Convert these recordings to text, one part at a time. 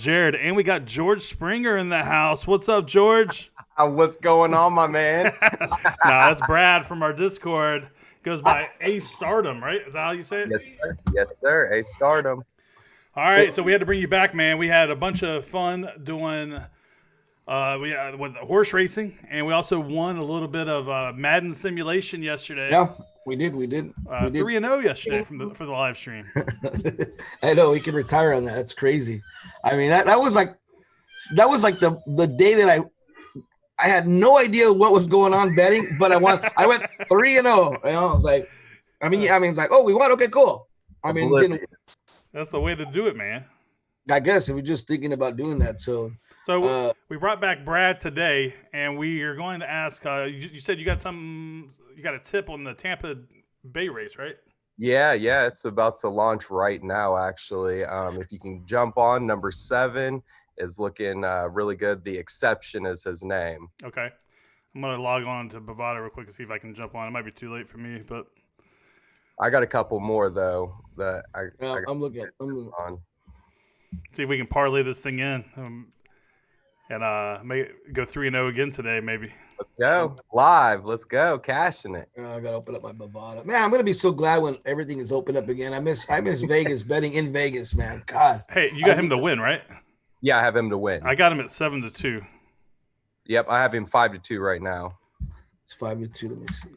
Jared, and we got George Springer in the house. What's up, George? What's going on, my man? Nah, that's Brad from our Discord. Goes by A Stardom, right? Is that how you say it? Yes, sir. Yes, sir. A stardom. All right, so we had to bring you back, man. We had a bunch of fun doing with horse racing, and we also won a little bit of Madden simulation yesterday. Yeah, we did. 3-0 yesterday for the live stream. I know we can retire on that. That's crazy. I mean, that was like the day that I had no idea what was going on betting, but I went 3-0. You know, I was like, it's like, oh, we won. Okay, cool. I mean, that's the way to do it, man. I guess if we're just thinking about doing that. So we brought back Brad today, and we are going to ask. You said you got a tip on the Tampa Bay race, right? Yeah, it's about to launch right now, actually. If you can jump on, number 7 is looking really good. The Exception is his name. Okay. I'm going to log on to Bovada real quick and see if I can jump on. It might be too late for me, but I got a couple more, though, that I'm looking on. See if we can parlay this thing in and go 3-0 again today, maybe. Let's go. Live. Let's go. Cashing it. I got to open up my Bovada. Man, I'm going to be so glad when everything is opened up again. I miss Vegas, betting in Vegas, man. God. Hey, you got him to win, right? Yeah, I have him to win. I got him at 7-2. Yep, I have him 5-2 right now. It's 5-2. Let me see.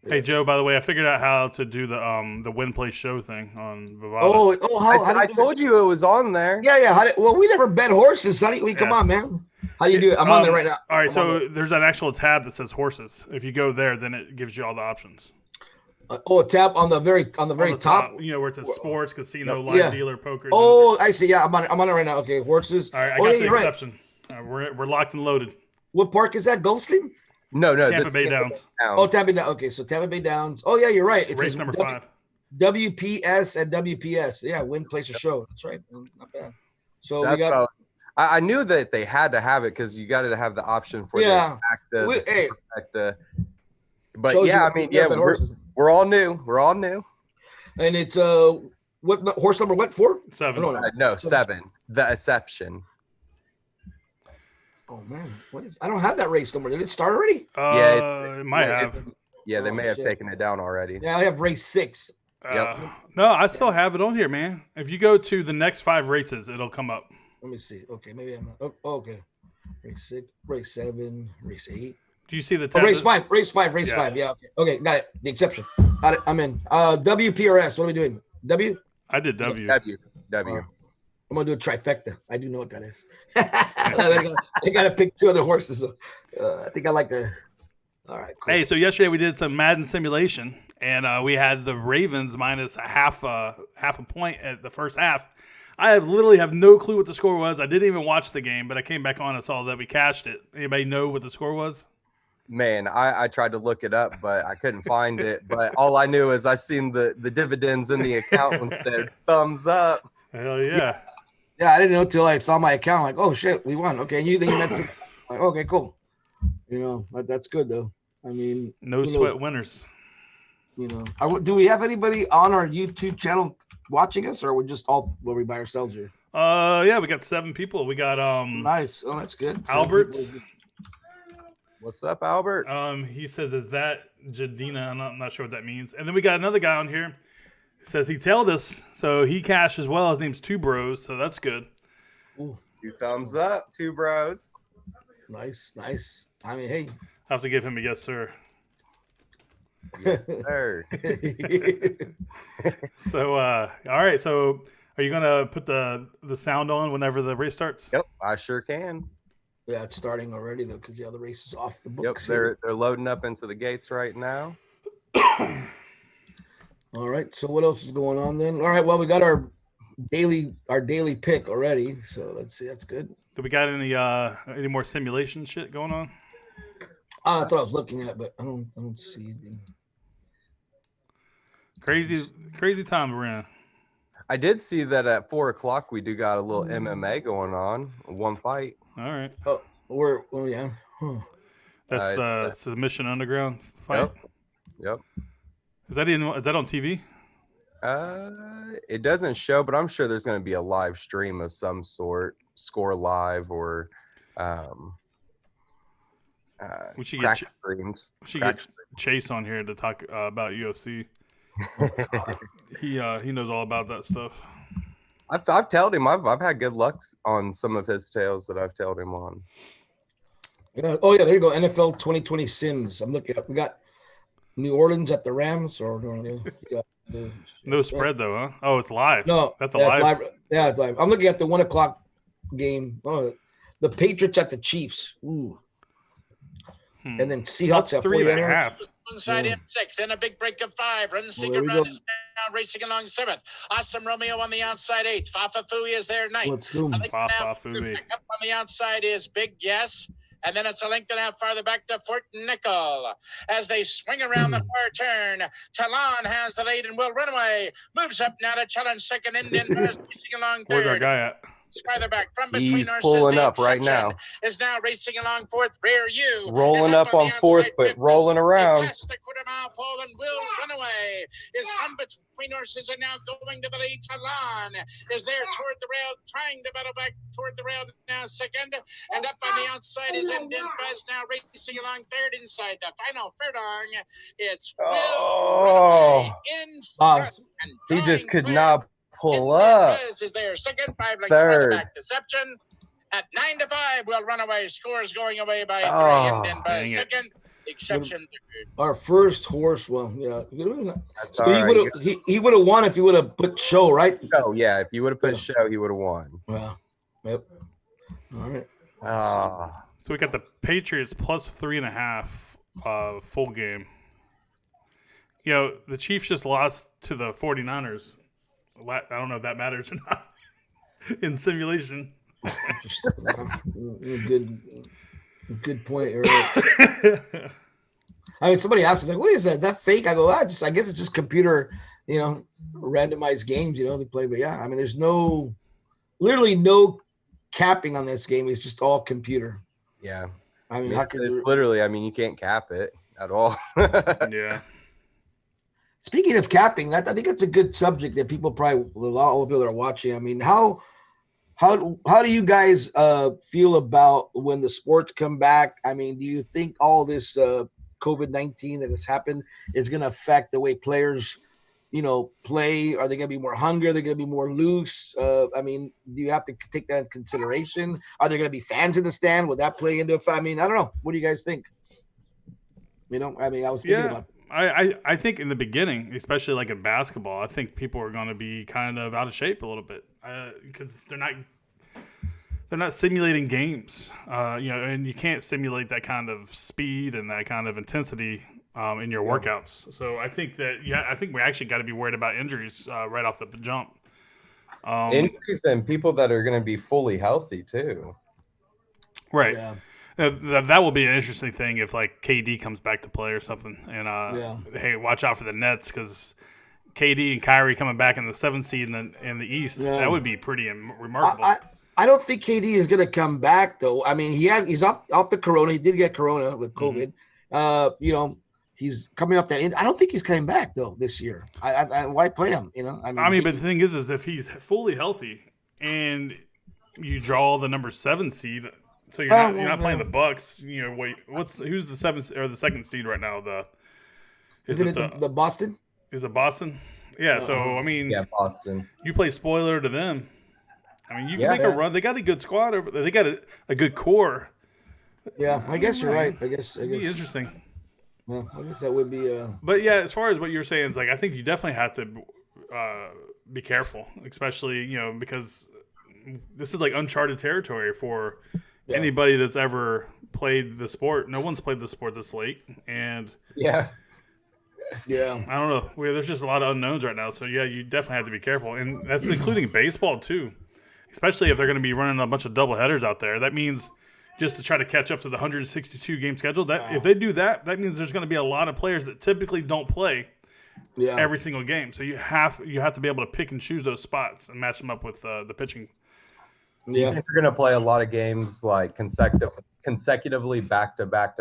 Hey Joe, by the way, I figured out how to do the win play show thing on Bovada. How I told you it was on there. Yeah. Well, we never bet horses, Sonny. Come on, man. How do you do it? I'm on there right now. All right, so there's an actual tab that says horses. If you go there, then it gives you all the options. A tab on the very top. You know where it says sports, casino, live dealer, poker. Oh, I see. Yeah, I'm on it right now. Okay, horses. All right, I got the exception. Right. We're locked and loaded. What park is that? Gulfstream? No. Tampa Bay Downs. Oh, Tampa Bay Downs. Okay, so Tampa Bay Downs. Oh, yeah, you're right. It's race number 5. WPS and WPS. Yeah, win, place, or show. That's right. Not bad. So we got. I knew that they had to have it because you got to have the option for the But yeah, I mean, yeah, we're all new. We're all new. And it's what horse number? What 4? 7? No, 7. The Exception. Oh man, I don't have that race number. Did it start already? It might have. They may have taken it down already. Yeah, I have race 6. Yep. No, I still have it on here, man. If you go to the next 5 races, it'll come up. Let me see. Okay, maybe I'm not. Oh, okay. Race 6, race 7, race 8. Do you see the race 5? Race 5. Yeah. Okay, got it. The Exception. Got it. I'm in. WPRS. What are we doing? W. I did W. W. I'm gonna do a trifecta. I do know what that is. I gotta pick 2 other horses. So, I think I like the. All right. Cool. Hey, so yesterday we did some Madden simulation, and we had the Ravens minus half a point at the first half. I literally have no clue what the score was. I didn't even watch the game, but I came back on and saw that we cashed it. Anybody know what the score was? Man, I tried to look it up, but I couldn't find it. But all I knew is I seen the dividends in the account and said thumbs up. Hell yeah. Yeah, I didn't know until I saw my account. Like, oh shit, we won. Okay, you think that's like, okay, cool. You know, that's good though. I mean, no sweat winners. You know, do we have anybody on our YouTube channel watching us, or we're just all we by ourselves here? Yeah, we got 7 people. We got nice. Oh, that's good. Albert. What's up, Albert? He says, "Is that Jadina?" I'm not sure what that means. And then we got another guy on here. Says he tailed us, so he cashed as well. His name's 2 Bros, so that's good. Ooh. 2 thumbs up, 2 bros. Nice. I mean, hey. I have to give him a yes, sir. Yes, sir. So, all right. So, are you gonna put the sound on whenever the race starts? Yep, I sure can. Yeah, it's starting already though, because the other race is off the books. Yep, they're loading up into the gates right now. All right. So what else is going on then? All right. Well, we got our daily pick already. So let's see. That's good. Do we got any more simulation shit going on? That's what I was looking at, but I don't see anything. Crazy time we're in. I did see that at 4:00 we do got a little MMA going on. 1 fight. All right. Oh, yeah. Huh. That's the Submission Underground fight. Yep. Is that on TV? It doesn't show, but I'm sure there's going to be a live stream of some sort, Score Live or we should crack get streams. We should get Chase on here to talk about UFC. He knows all about that stuff. I've told him I've had good luck on some of his tales that I've told him on. Yeah. Oh yeah, there you go. NFL 2020 Sims. I'm looking up. We got New Orleans at the Rams, or no spread though, huh? Oh, it's live. No, that's live. Yeah, it's live. I'm looking at the 1:00 game. Oh, the Patriots at the Chiefs. Ooh. And then Seahawks at 3.5. Alongside M6 and a big break of 5. Runseeker Run is down, racing along 7th. Awesome Romeo on the outside 8th. Fafa Fui is there 9th. Let's go. Fafa Fui. Up on the outside is Big Yes. And then it's a length and a half farther back to Fort Nickel. As they swing around the far turn, Talon has the lead and will run away. Moves up now to challenge second. Indian racing along 3rd. Where's our guy at? Farther back from between He's horses, pulling up right now. Is now racing along 4th. Rear U rolling up on 4th, but rolling around. Past the quarter-mile pole and will run away. Is from between horses and now going to the lead. Talon is there toward the rail, trying to battle back toward the rail now 2nd. And up on the outside is Indian Buzz now racing along 3rd inside the final furlong. It's Will in front. He just could not pull up. Is there 2nd, 5 lengths 3rd. back. Deception at 9-5 will run away. Scores going away by 3. And then by 2nd, Exception. Our first horse. Well, yeah. That's So all he would have won if he would have put show, right? Show, yeah. If you would have put show, he would have won. Well, yep. All right. So we got the Patriots plus 3.5 full game. You know, the Chiefs just lost to the 49ers. I don't know if that matters or not in simulation. Good point, Eric. I mean, somebody asked me, like, what is that? That fake? I go, I guess it's just computer, randomized games, they play. But yeah, I mean, there's literally no capping on this game. It's just all computer. Yeah. I mean, it's literally, you can't cap it at all. Yeah. Speaking of capping, I think that's a good subject that people probably, all the people that are watching. I mean, how do you guys feel about when the sports come back? I mean, do you think all this COVID-19 that has happened is going to affect the way players, play? Are they going to be more hungry? Are they going to be more loose? I mean, do you have to take that into consideration? Are there going to be fans in the stand? Will that play into it? I mean, I don't know. What do you guys think? I was thinking about it. I think in the beginning, especially like in basketball, I think people are going to be kind of out of shape a little bit because they're not simulating games, and you can't simulate that kind of speed and that kind of intensity in your workouts. So I think I think we actually got to be worried about injuries right off the jump. Injuries and people that are going to be fully healthy too. Right. Yeah. That will be an interesting thing if like KD comes back to play or something, and hey, watch out for the Nets because KD and Kyrie coming back in the 7th seed in the East, that would be pretty remarkable. I don't think KD is going to come back though. I mean, he's off the corona. He did get corona with COVID. Mm-hmm. He's coming off that. I don't think he's coming back though this year. Why play him? But the thing is if he's fully healthy and you draw the number 7 seed. So you're not playing the Bucks. Who's the 7th or the 2nd seed right now? Is it the Boston? Is it Boston? Yeah. Boston. You play spoiler to them. I mean, you can make a run. They got a good squad over there. They got a good core. Yeah, I guess you're right. I guess it'd be interesting. Well, I guess that would be. But yeah, as far as what you're saying, is I think you definitely have to be careful, especially because this is like uncharted territory for. Yeah. Anybody that's ever played the sport, no one's played the sport this late, and yeah, I don't know. There's just a lot of unknowns right now, so yeah, you definitely have to be careful, and that's including baseball too, especially if they're going to be running a bunch of double headers out there. That means just to try to catch up to the 162 game schedule. If they do that, that means there's going to be a lot of players that typically don't play every single game. So you have to be able to pick and choose those spots and match them up with the pitching. Yeah, if you're going to play a lot of games like consecutively back to back,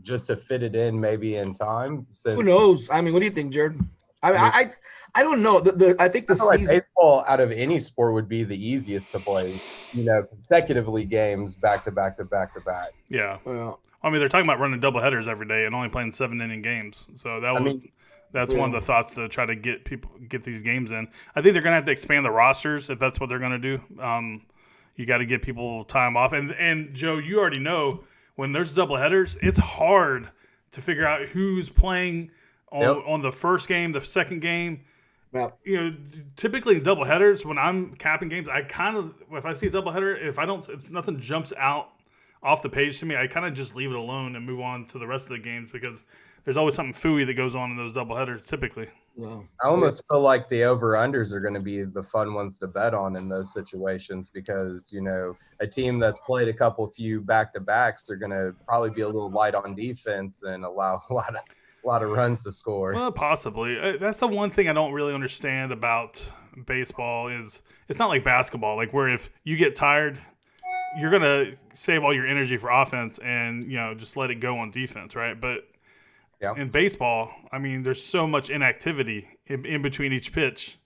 just to fit it in maybe in time. Who knows? I mean, what do you think, Jared? I mean, I don't know. I think the season like baseball out of any sport would be the easiest to play. Consecutively games back to back to back to back. Yeah. Well, I mean, they're talking about running double headers every day and only playing 7-inning games. So that's one of the thoughts to try to get these games in. I think they're going to have to expand the rosters if that's what they're going to do. You got to give people time off. And Joe, you already know when there's double headers, it's hard to figure out who's playing on the first game, the second game. Yep. Typically in double headers, when I'm capping games, I kind of, if I see a double header, if nothing jumps out off the page to me, I kind of just leave it alone and move on to the rest of the games because there's always something phooey that goes on in those double headers typically. No. I almost feel like the over-unders are going to be the fun ones to bet on in those situations because, a team that's played a few back-to-backs are going to probably be a little light on defense and allow a lot of runs to score. Well, possibly. That's the one thing I don't really understand about baseball is it's not like basketball, like where if you get tired, you're going to save all your energy for offense and, just let it go on defense, right? But in baseball, I mean, there's so much inactivity in between each pitch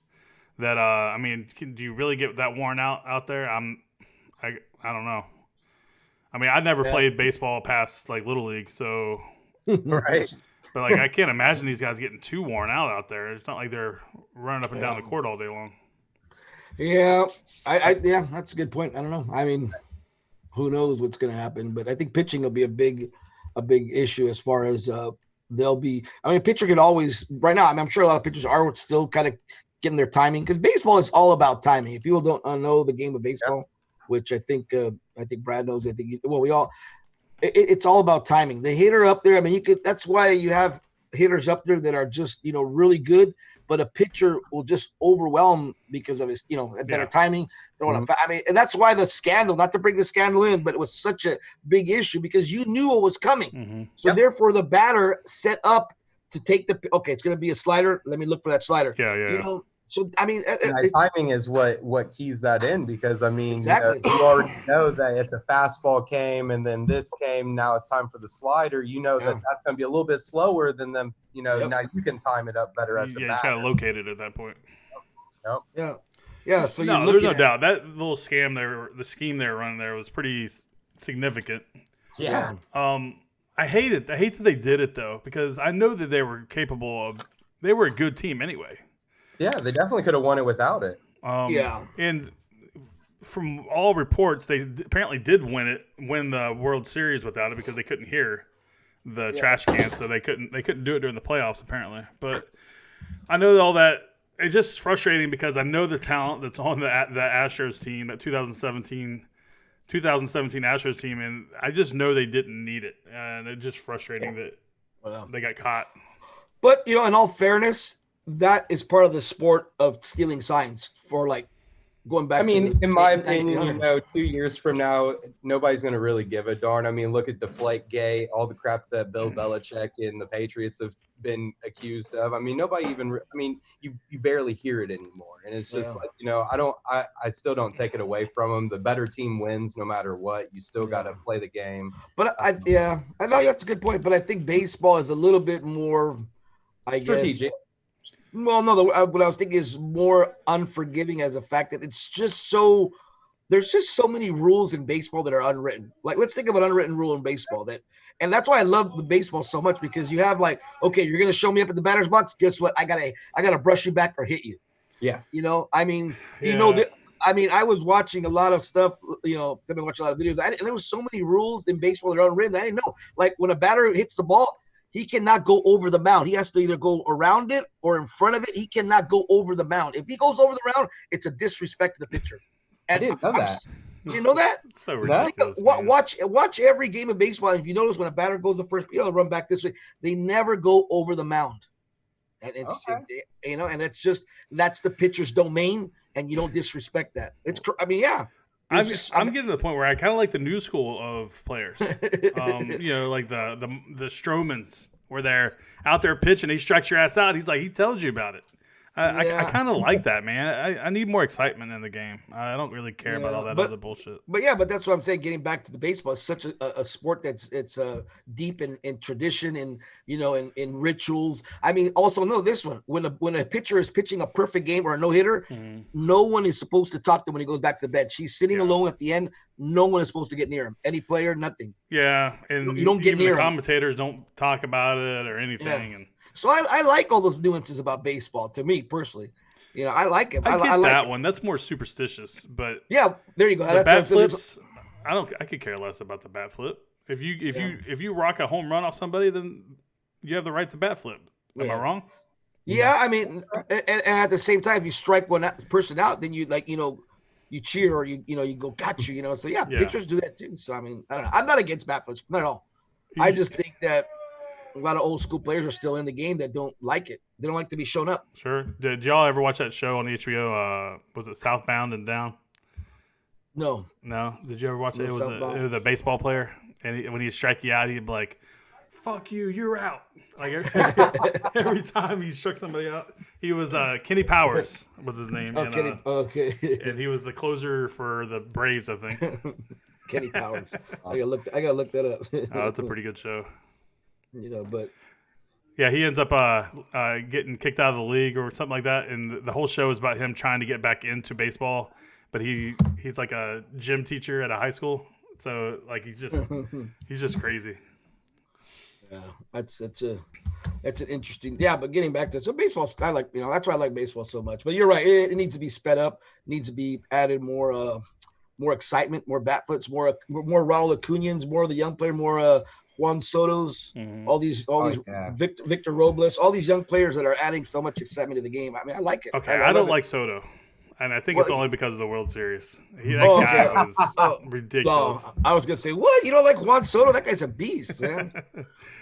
that, do you really get that worn out there? I don't know. I mean, I never played baseball past like Little League, so right. But like, I can't imagine these guys getting too worn out out there. It's not like they're running up and down the court all day long. Yeah, that's a good point. I don't know. I mean, who knows what's going to happen? But I think pitching will be a big issue as far as they'll be. I mean, a pitcher could always right now. I mean, I'm sure a lot of pitchers are still kind of getting their timing because baseball is all about timing. If people don't know the game of baseball, which I think Brad knows. I think we all. It's all about timing. The hitter up there, I mean, that's why you have hitters up there that are just, really good, but a pitcher will just overwhelm because of his, better timing. And that's why the scandal, not to bring the scandal in, but it was such a big issue because you knew it was coming. Mm-hmm. So therefore the batter set up to take it's going to be a slider. Let me look for that slider. Yeah. So, I mean, timing is what keys that in because, exactly. you already know that if the fastball came and then this came, now it's time for the slider. That's going to be a little bit slower than them. Now you can time it up better as the batter. You kind of locate it at that point. Yep. Yeah. So there's no doubt that little scheme they were running there was pretty significant. Yeah. I hate it. I hate that they did it though because I know that they were capable of. They were a good team anyway. Yeah, they definitely could have won it without it. And from all reports, they apparently did win the World Series without it because they couldn't hear the trash can, so they couldn't do it during the playoffs apparently. But I know all that it's just frustrating because I know the talent that's on the Astros team, that 2017 Astros team, and I just know they didn't need it, and it's just frustrating that they got caught. But in all fairness. That is part of the sport of stealing signs for like going back. In my opinion, 2 years from now, nobody's going to really give a darn. I mean, look at Deflategate, all the crap that Bill Belichick and the Patriots have been accused of. I mean, nobody even. I mean, you barely hear it anymore, and it's just like I still don't take it away from them. The better team wins no matter what. You still got to play the game. But I know that's a good point. But I think baseball is a little bit more, strategic. Well, no, what I was thinking is more unforgiving as a fact that it's just so there's just so many rules in baseball that are unwritten. Like, let's think of an unwritten rule in baseball and that's why I love the baseball so much because you have like, okay, you're going to show me up at the batter's box. Guess what? I gotta brush you back or hit you. Yeah. I was watching a lot of stuff, I've been watching a lot of videos. And there was so many rules in baseball that are unwritten that I didn't know. Like when a batter hits the ball, he cannot go over the mound. He has to either go around it or in front of it. He cannot go over the mound. If he goes over the mound, it's a disrespect to the pitcher. And I didn't know that. You know that? It's so ridiculous. Watch every game of baseball. And if you notice when a batter goes the first, run back this way. They never go over the mound. And it's and it's just that's the pitcher's domain, and you don't disrespect that. I'm getting to the point where I kind of like the new school of players. Like the Stromans, where they're out there pitching, he strikes your ass out. He tells you about it. I kind of like that, man. I need more excitement in the game. I don't really care about all that other bullshit. But that's what I'm saying. Getting back to the baseball, it's such a sport that's deep in tradition and in rituals. I mean, also know this one: when a pitcher is pitching a perfect game or a no hitter, no one is supposed to talk to him when he goes back to the bench. He's sitting alone at the end. No one is supposed to get near him. Any player, nothing. Yeah, and you don't get near the commentators don't talk about it or anything. Yeah. And so I like all those nuances about baseball. To me personally, I like it. I like that it. one. That's more superstitious. But yeah, there you go. The bat flips. I could care less about the bat flip. If you rock a home run off somebody, then you have the right to bat flip. Am I wrong? Yeah, I mean, and at the same time, if you strike one person out, then you you cheer or you go gotcha. So yeah, pitchers do that too. So I mean, I don't know. I'm not against bat flips, not at all. I just think that a lot of old school players are still in the game that don't like it. They don't like to be shown up. Sure. Did y'all ever watch that show on HBO? Was it Southbound and Down? No. Did you ever watch it? It was a baseball player, and when he'd strike you out, he'd be like, "Fuck you, you're out." Like every time he struck somebody out, he was Kenny Powers was his name. Okay. And he was the closer for the Braves, I think. Kenny Powers. I gotta look that up. Oh, it's a pretty good show. But yeah, he ends up getting kicked out of the league or something like that, and the whole show is about him trying to get back into baseball. But he's like a gym teacher at a high school, so like he's just crazy. Yeah, that's an interesting. Yeah, but getting back to it, so baseball, I like that's why I like baseball so much. But you're right, it needs to be sped up, needs to be added more excitement, more bat flips, more Ronald Acuñas, more of the young player, more Juan Soto's, all these Victor Robles, all these young players that are adding so much excitement to the game. I mean, I like it. Okay, I don't like Soto. And I think it's only because of the World Series. Guy was ridiculous. I was gonna say, what? You don't like Juan Soto? That guy's a beast, man.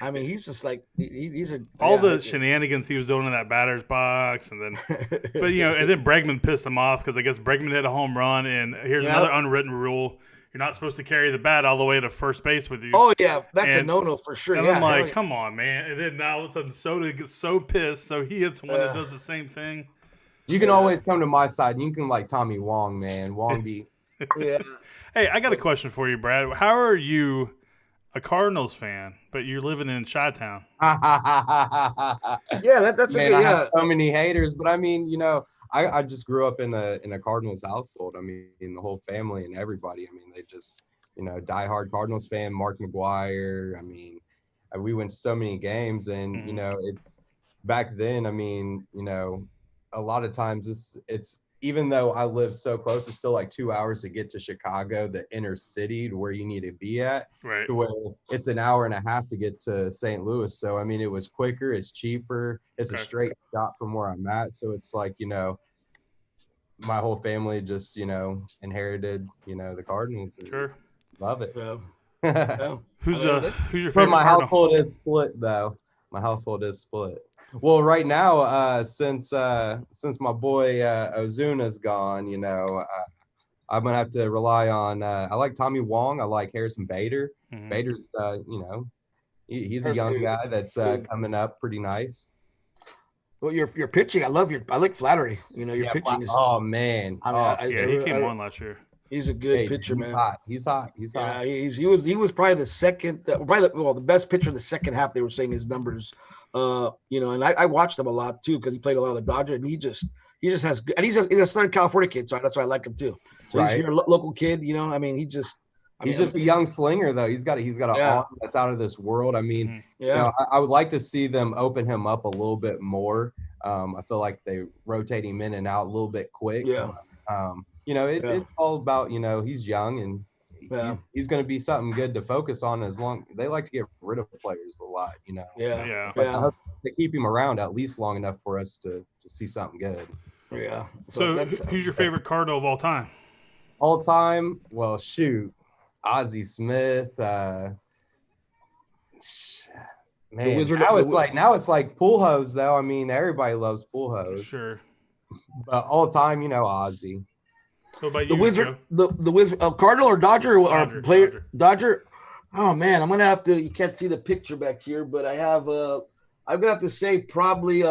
I mean, he's just like he's the shenanigans he was doing in that batter's box, and then, and then Bregman pissed him off because I guess Bregman hit a home run, and here's another unwritten rule: you're not supposed to carry the bat all the way to first base with you. Oh yeah, that's a no-no for sure. And I'm like, come on, man! And then now all of a sudden Soto gets so pissed, so he hits one that does the same thing. You can always come to my side. You can like Tommy Wong, man. Wong be. Yeah. Hey, I got a question for you, Brad. How are you a Cardinals fan, but you're living in Chi-Town? Yeah, that's man, I have so many haters, but I mean, I just grew up in a Cardinals household. I mean, the whole family and everybody. I mean, they just, diehard Cardinals fan. Mark McGuire. I mean, we went to so many games, and it's back then. I mean, a lot of times it's even though I live so close, it's still like 2 hours to get to Chicago, the inner city to where you need to be at. Right. To where it's an hour and a half to get to St. Louis. So, I mean, it was quicker, it's cheaper, it's a straight shot from where I'm at. So it's like, my whole family just, inherited, the Cardinals. Sure. Love it. Yeah. Who's your favorite? But my Cardinal? household is split though. My household is split. Well, right now, since my boy Ozuna's gone, I'm gonna have to rely on. I like Tommy Wong. I like Harrison Bader. Mm-hmm. Bader's, he's a young guy that's coming up pretty nice. Well, your pitching, I like Flattery. Your pitching is. Oh man. He came on last year. He's a good pitcher, he's man. Hot. He's hot. Yeah, he was probably the second, the best pitcher in the second half. They were saying his numbers, and I watched him a lot too because he played a lot of the Dodgers, and he just has good, and he's a Southern California kid, so that's why I like him too. So he's your local kid, I mean, he's just a young slinger though. He's got an arm that's out of this world. I mean, I would like to see them open him up a little bit more. I feel like they rotate him in and out a little bit quick. Yeah. It's all about, he's young and he's going to be something good to focus on they like to get rid of players a lot, Yeah. But I hope to keep him around at least long enough for us to see something good. Yeah. So who's your favorite Cardinal of all time? All time? Well, shoot. Ozzie Smith. Man, now it's like Pujols though. I mean, everybody loves Pujols. Sure. But all time, Ozzie. What about the you, Wizard, the Wizard, Cardinal or Dodger or player Dodger. Oh man, I'm gonna have to. You can't see the picture back here, but I'm gonna have to say probably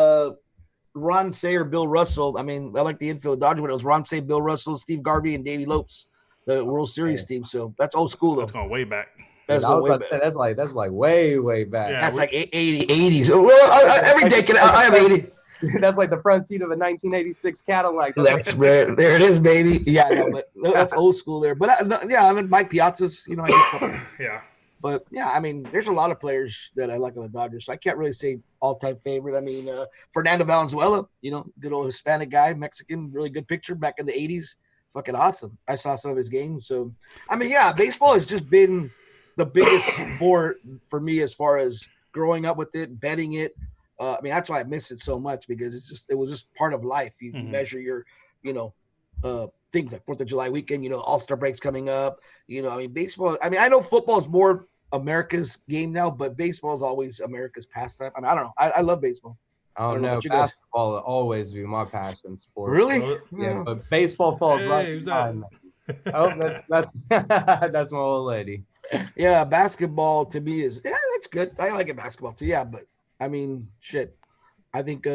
Ron Say or Bill Russell. I mean, I like the infield Dodgers when it was Ron Say, Bill Russell, Steve Garvey, and Davey Lopes, the World Series team. So that's old school though. That's going way back. That's I going was way about to back. say, that's like way back. Yeah. That's like 80s. Well, every day I have 80. That's like the front seat of a 1986 Cadillac. That's rare. There it is, baby. Yeah, no, but that's old school there. But yeah, Mike Piazza's, I guess. Yeah. But yeah, I mean, there's a lot of players that I like on the Dodgers. So I can't really say all-time favorite. I mean, Fernando Valenzuela, good old Hispanic guy, Mexican, really good picture back in the 80s. Fucking awesome. I saw some of his games. So, I mean, yeah, baseball has just been the biggest sport for me as far as growing up with it, betting it. I mean, that's why I miss it so much because it was just part of life. You measure your, things like 4th of July weekend, All-Star breaks coming up. I mean, baseball. I mean, I know football is more America's game now, but baseball is always America's pastime. I mean, I don't know. I love baseball. I don't know. Basketball will always be my passion sport. Really? Yeah, but baseball falls right behind me. Oh, that's that's my old lady. Yeah, basketball to me is that's good. I like it basketball too. Yeah, but I mean, shit. I think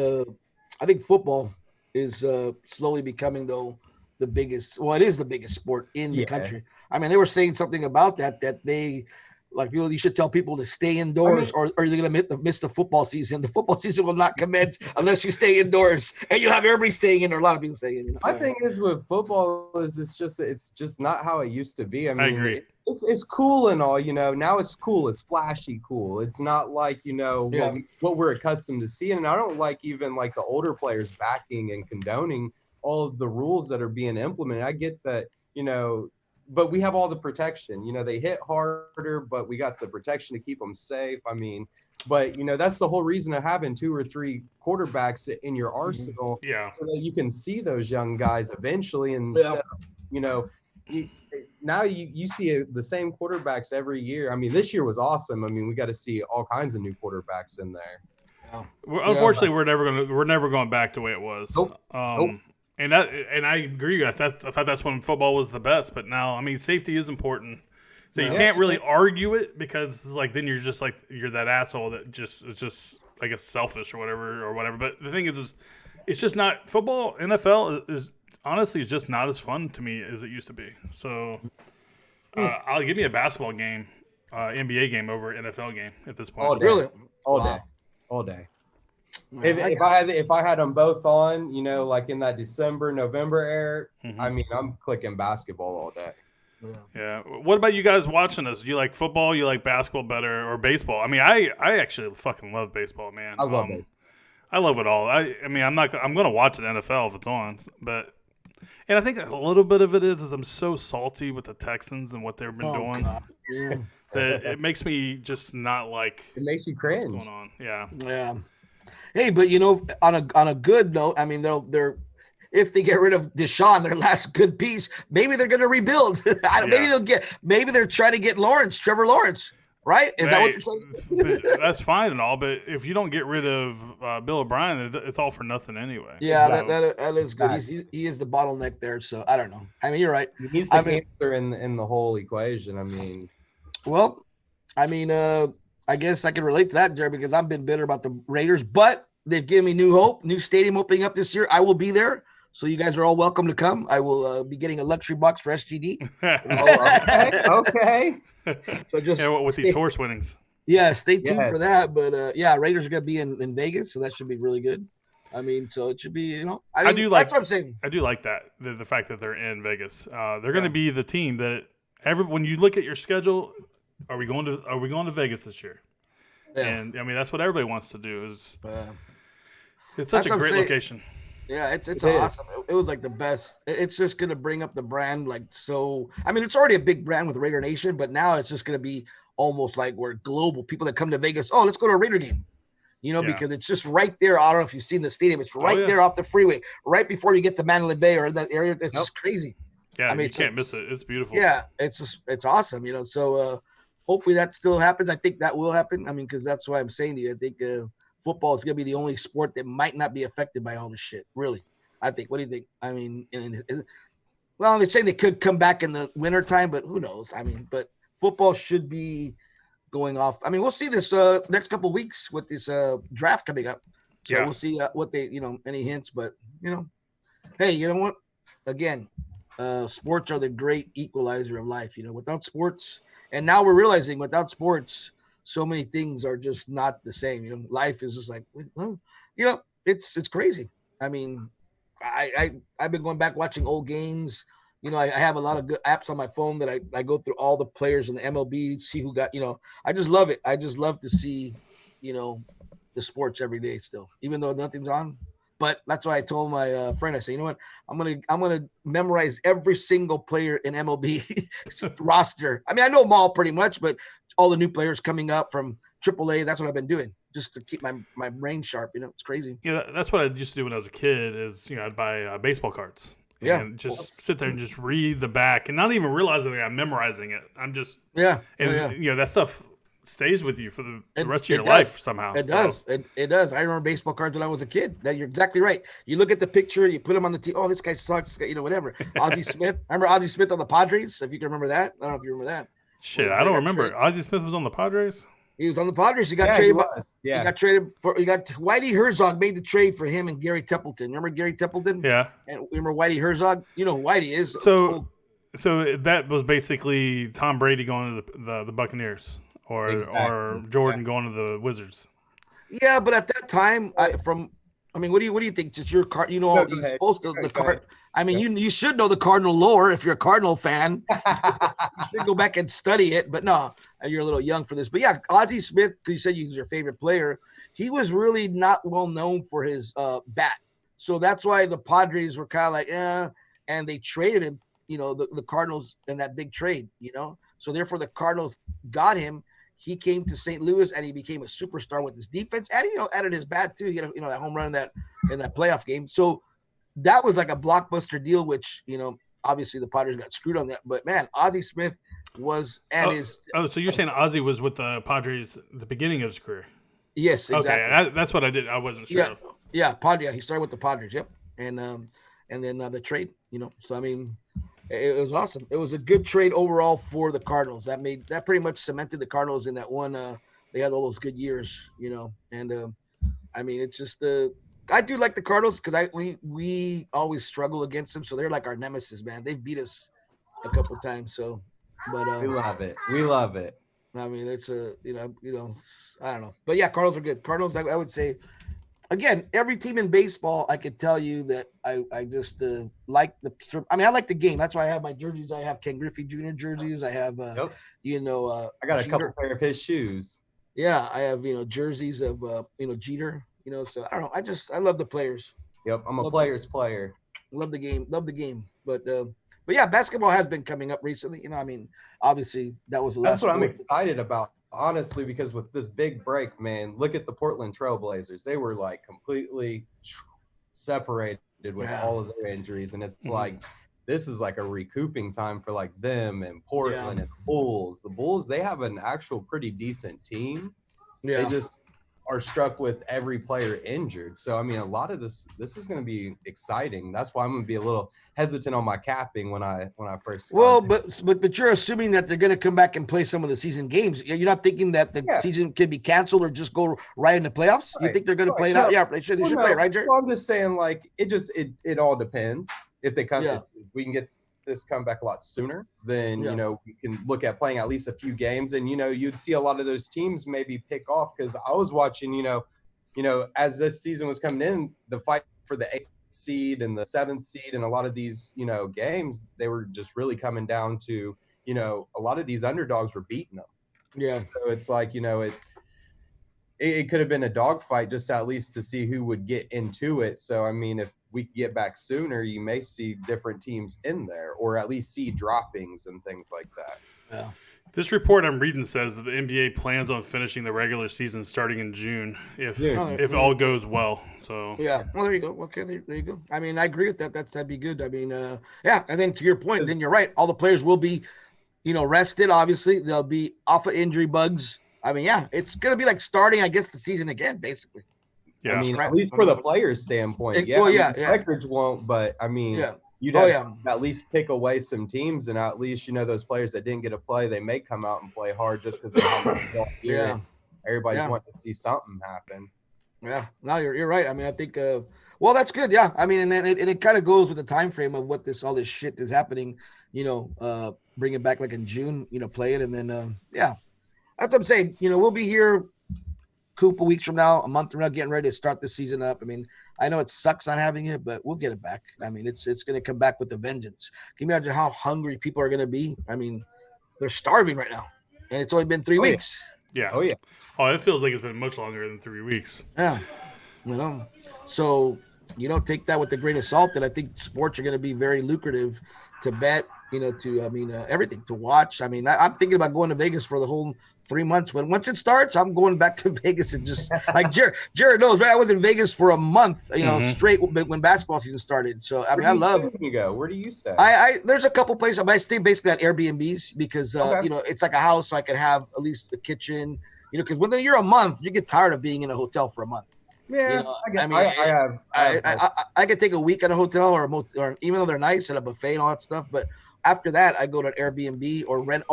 football is slowly becoming though the biggest. Well, it is the biggest sport in the country. I mean, they were saying something about that they. Like people, you should tell people to stay indoors, or are you going to miss the football season? The football season will not commence unless you stay indoors, and you have everybody staying in, or a lot of people staying in. My thing is with football is it's just not how it used to be. I mean, I agree. It's cool and all, now it's cool. It's flashy cool. It's not like, what we're accustomed to seeing. And I don't like even like the older players backing and condoning all of the rules that are being implemented. I get that, but we have all the protection. They hit harder, but we got the protection to keep them safe. I mean, but, that's the whole reason of having 2 or 3 quarterbacks in your arsenal. Yeah. So that you can see those young guys eventually. And, now you see the same quarterbacks every year. I mean, this year was awesome. I mean, we got to see all kinds of new quarterbacks in there. Unfortunately, we're never going back to the way it was. Nope. And I agree. I thought that's when football was the best. But now, I mean, safety is important. So you can't really argue it because like then you're just like you're that asshole that is just I guess selfish or whatever. But the thing is it's just not football. NFL is honestly just not as fun to me as it used to be. So I'll give me a basketball game, NBA game over NFL game at this point. All day. Really? All day. If I had them both on, like in that December, November era, I mean, I'm clicking basketball all day. Yeah. What about you guys watching this? Do you like football? You like basketball better or baseball? I mean, I actually fucking love baseball, man. I love baseball. I love it all. I mean, I'm going to watch an NFL if it's on, and I think a little bit of it is I'm so salty with the Texans and what they've been doing. Yeah. That it makes me just not like. It makes you cringe. What's going on? Yeah. Yeah. Hey, but on a good note, I mean, they're if they get rid of Deshaun, their last good piece, maybe they're going to rebuild. Maybe they're trying to get Trevor Lawrence, right? Is that what you're saying? That's fine and all, but if you don't get rid of Bill O'Brien, it's all for nothing anyway. Yeah, that is good. He is the bottleneck there, so I don't know. I mean, you're right. He's the answer in the whole equation. I mean, well, I guess I can relate to that, Jerry, because I've been bitter about the Raiders, but they've given me new hope. New stadium opening up this year. I will be there. So you guys are all welcome to come. I will be getting a luxury box for SGD. Okay. So just with these horse winnings. Yeah, stay tuned for that. But Raiders are going to be in Vegas, so that should be really good. I mean, so it should be, I do like. That's what I'm saying. I do like that the fact that they're in Vegas. They're going to be the team that when you look at your schedule, are we going to Vegas this year? Yeah. And I mean that's what everybody wants to do. It's such a great location. Yeah, it's awesome. It was like the best. It's just going to bring up the brand like so. I mean, it's already a big brand with Raider Nation, but now it's just going to be almost like we're global. People that come to Vegas, let's go to a Raider game. Because it's just right there. I don't know if you've seen the stadium. It's right there off the freeway, right before you get to Mandalay Bay or in that area. It's just crazy. Yeah, I mean, you can't miss it. It's beautiful. Yeah, it's awesome. So hopefully that still happens. I think that will happen. I mean, because that's why I'm saying to you. I think football is going to be the only sport that might not be affected by all this shit. Really, I think. What do you think? I mean, well, they're saying they could come back in the wintertime, but who knows? I mean, but football should be going off. I mean, we'll see this next couple of weeks with this draft coming up. So we'll see what they, any hints. But hey, you know what? Again, sports are the great equalizer of life. Without sports, and now we're realizing without sports, so many things are just not the same. Life is just like, well, it's crazy. I mean, I've been going back watching old games. I have a lot of good apps on my phone that I go through all the players in the MLB, see who got. I just love it. I just love to see, the sports every day still, even though nothing's on. But that's why I told my friend, I said, you know what, I'm gonna memorize every single player in MLB roster. I mean, I know them all pretty much, but all the new players coming up from AAA, that's what I've been doing just to keep my brain sharp. It's crazy. Yeah, that's what I used to do when I was a kid. Is I'd buy baseball cards. And just sit there and just read the back and not even realizing I'm memorizing it. I'm just that stuff stays with you for the rest of your life somehow. It does. It does. I remember baseball cards when I was a kid. You're exactly right. You look at the picture, you put him on the team. Oh, this guy sucks. This guy, whatever. Ozzie Smith. Remember Ozzie Smith on the Padres? If you can remember that. I don't know if you remember that. Shit, I don't remember. Ozzie Smith was on the Padres? He was on the Padres. He got traded. He got traded for. He got Whitey Herzog made the trade for him and Gary Templeton. Remember Gary Templeton? Yeah. And remember Whitey Herzog? You know who Whitey is. So that was basically Tom Brady going to the Buccaneers, or Jordan going to the Wizards. Yeah, but at that time, what do you think? It's your card. You're supposed to the card. I mean, you should know the Cardinal lore if you're a Cardinal fan. You should go back and study it. But no, you're a little young for this. But yeah, Ozzie Smith, because you said he was your favorite player, he was really not well known for his bat. So that's why the Padres were kind of like, and they traded him. The Cardinals in that big trade. So therefore the Cardinals got him. He came to St. Louis and he became a superstar with his defense, and added his bat too. He had that home run in that playoff game. So that was like a blockbuster deal, which obviously the Padres got screwed on that. But man, Ozzie Smith was so you're saying Ozzie was with the Padres at the beginning of his career? Yes, exactly. Okay, that's what I did. I wasn't sure. Yeah, he started with the Padres. Yep, and then the trade. So I mean. It was awesome. It was a good trade overall for the Cardinals. That pretty much cemented the Cardinals in that one. They had all those good years, and I mean, it's just I do like the Cardinals because we always struggle against them. So they're like our nemesis, man. They've beat us a couple of times. So, but we love it. We love it. I mean, it's I don't know, but yeah, Cardinals are good. Cardinals, I would say. Again, every team in baseball, I could tell you that I just like I like the game. That's why I have my jerseys. I have Ken Griffey Jr. jerseys. I have, I got a couple pair of his shoes. Yeah, I have, jerseys of, Jeter, so I don't know. I love the players. Yep, I'm a player's player. Love the game. But yeah, basketball has been coming up recently. I mean, obviously that was the last. That's what I'm excited about. Honestly, because with this big break, man, look at the Portland Trailblazers. They were like completely separated with all of their injuries. And it's like, this is like a recouping time for like them and Portland and the Bulls. The Bulls, they have an actual pretty decent team. Yeah. They just are struck with every player injured. So, I mean, a lot of this is going to be exciting. That's why I'm going to be a little hesitant on my capping when I first started. Well, but you're assuming that they're going to come back and play some of the season games. You're not thinking that the season can be canceled or just go right into playoffs? Right. You think they're going to play it out? Yeah, they should play, right, Jerry? Well, I'm just saying, like, it all depends. If they come, if we can get this comeback a lot sooner, then we can look at playing at least a few games, and you'd see a lot of those teams maybe pick off. Because I was watching, as this season was coming in, the fight for the 8th seed and the 7th seed, and a lot of these games, they were just really coming down to a lot of these underdogs were beating them. Yeah, so it's like it could have been a dogfight just at least to see who would get into it. So I mean, if we get back sooner, you may see different teams in there, or at least see droppings and things like that. Yeah. This report I'm reading says that the NBA plans on finishing the regular season starting in June if all goes well. So yeah, well there you go. Okay, there you go. I mean, I agree with that. That'd be good. I mean, and then to your point, then you're right. All the players will be, rested. Obviously, they'll be off of injury bugs. I mean, it's gonna be like starting, I guess, the season again, basically. Yeah, I mean, at least for the players' standpoint. Records won't, but I mean, you'd have to at least pick away some teams, and at least those players that didn't get to play, they may come out and play hard just because they have everybody's wanting to see something happen. Yeah, no, you're right. I mean, I think well, that's good. Yeah, I mean, and then it kind of goes with the time frame of what all this shit is happening. Bring it back like in June. Play it, and then yeah, that's what I'm saying. We'll be here a weeks from now, a month from now, getting ready to start the season up. I mean, I know it sucks not having it, but we'll get it back. I mean, it's going to come back with a vengeance. Can you imagine how hungry people are going to be? I mean, they're starving right now, and it's only been 3 weeks. Yeah. Oh yeah. Oh, it feels like it's been much longer than 3 weeks. Yeah, so take that with a grain of salt. That I think sports are going to be very lucrative to bet. Everything to watch. I mean, I'm thinking about going to Vegas for the whole 3 months. Once it starts, I'm going back to Vegas and just like Jared knows, right? I was in Vegas for a month, straight when basketball season started. So I mean, I love. Where do you go? Where do you stay? There's a couple places. I stay basically at Airbnbs because it's like a house, so I can have at least the kitchen. Because when you're a month, you get tired of being in a hotel for a month. Yeah, I could take a week at a hotel or even though they're nice and a buffet and all that stuff. But after that, I go to an Airbnb or rent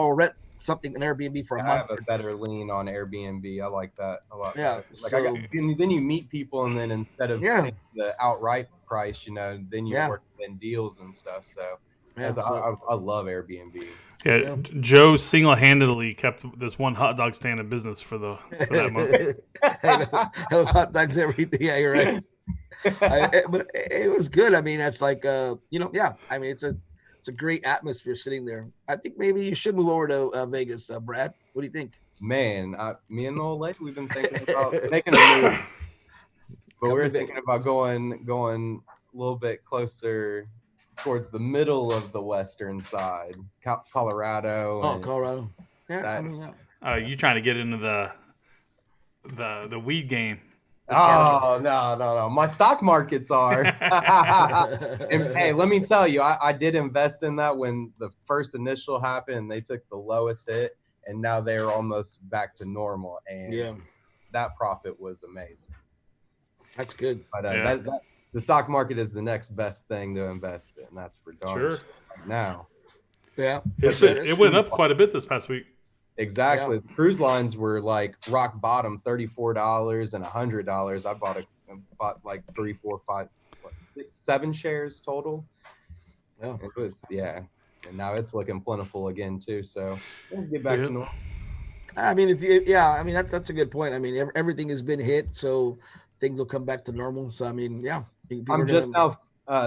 something an Airbnb for a month. I have a better lean on Airbnb. I like that a lot. Yeah, then you meet people, and then instead of paying the outright price, then you work in deals and stuff. So, I love Airbnb. Yeah, Joe single-handedly kept this one hot dog stand in business for that month. Those hot dogs every day. Yeah, you're right. But it was good. I mean, it's like yeah. I mean, it's a great atmosphere sitting there. I think maybe you should move over to Vegas, Brad. What do you think? Man, me and the old lady, we've been thinking about making a move, but we're thinking about going a little bit closer towards the middle of the western side, Colorado. Oh, Colorado. Yeah, you trying to get into the weed game? Oh no! My stock markets are. And, hey, let me tell you, I did invest in that when the first initial happened. And they took the lowest hit, and now they're almost back to normal. And that profit was amazing. That's good. But the stock market is the next best thing to invest in. That's for darn sure. Right now. Yeah, it went up quite a bit this past week. Exactly. Yeah. Cruise lines were like rock bottom, $34 and $100. I bought like 3, 4, 5, 6, 7 shares total. Yeah. It was and now it's looking plentiful again too. So we'll get back to normal. I mean, that's a good point. I mean, everything has been hit, so things will come back to normal. So I mean, yeah. I'm just now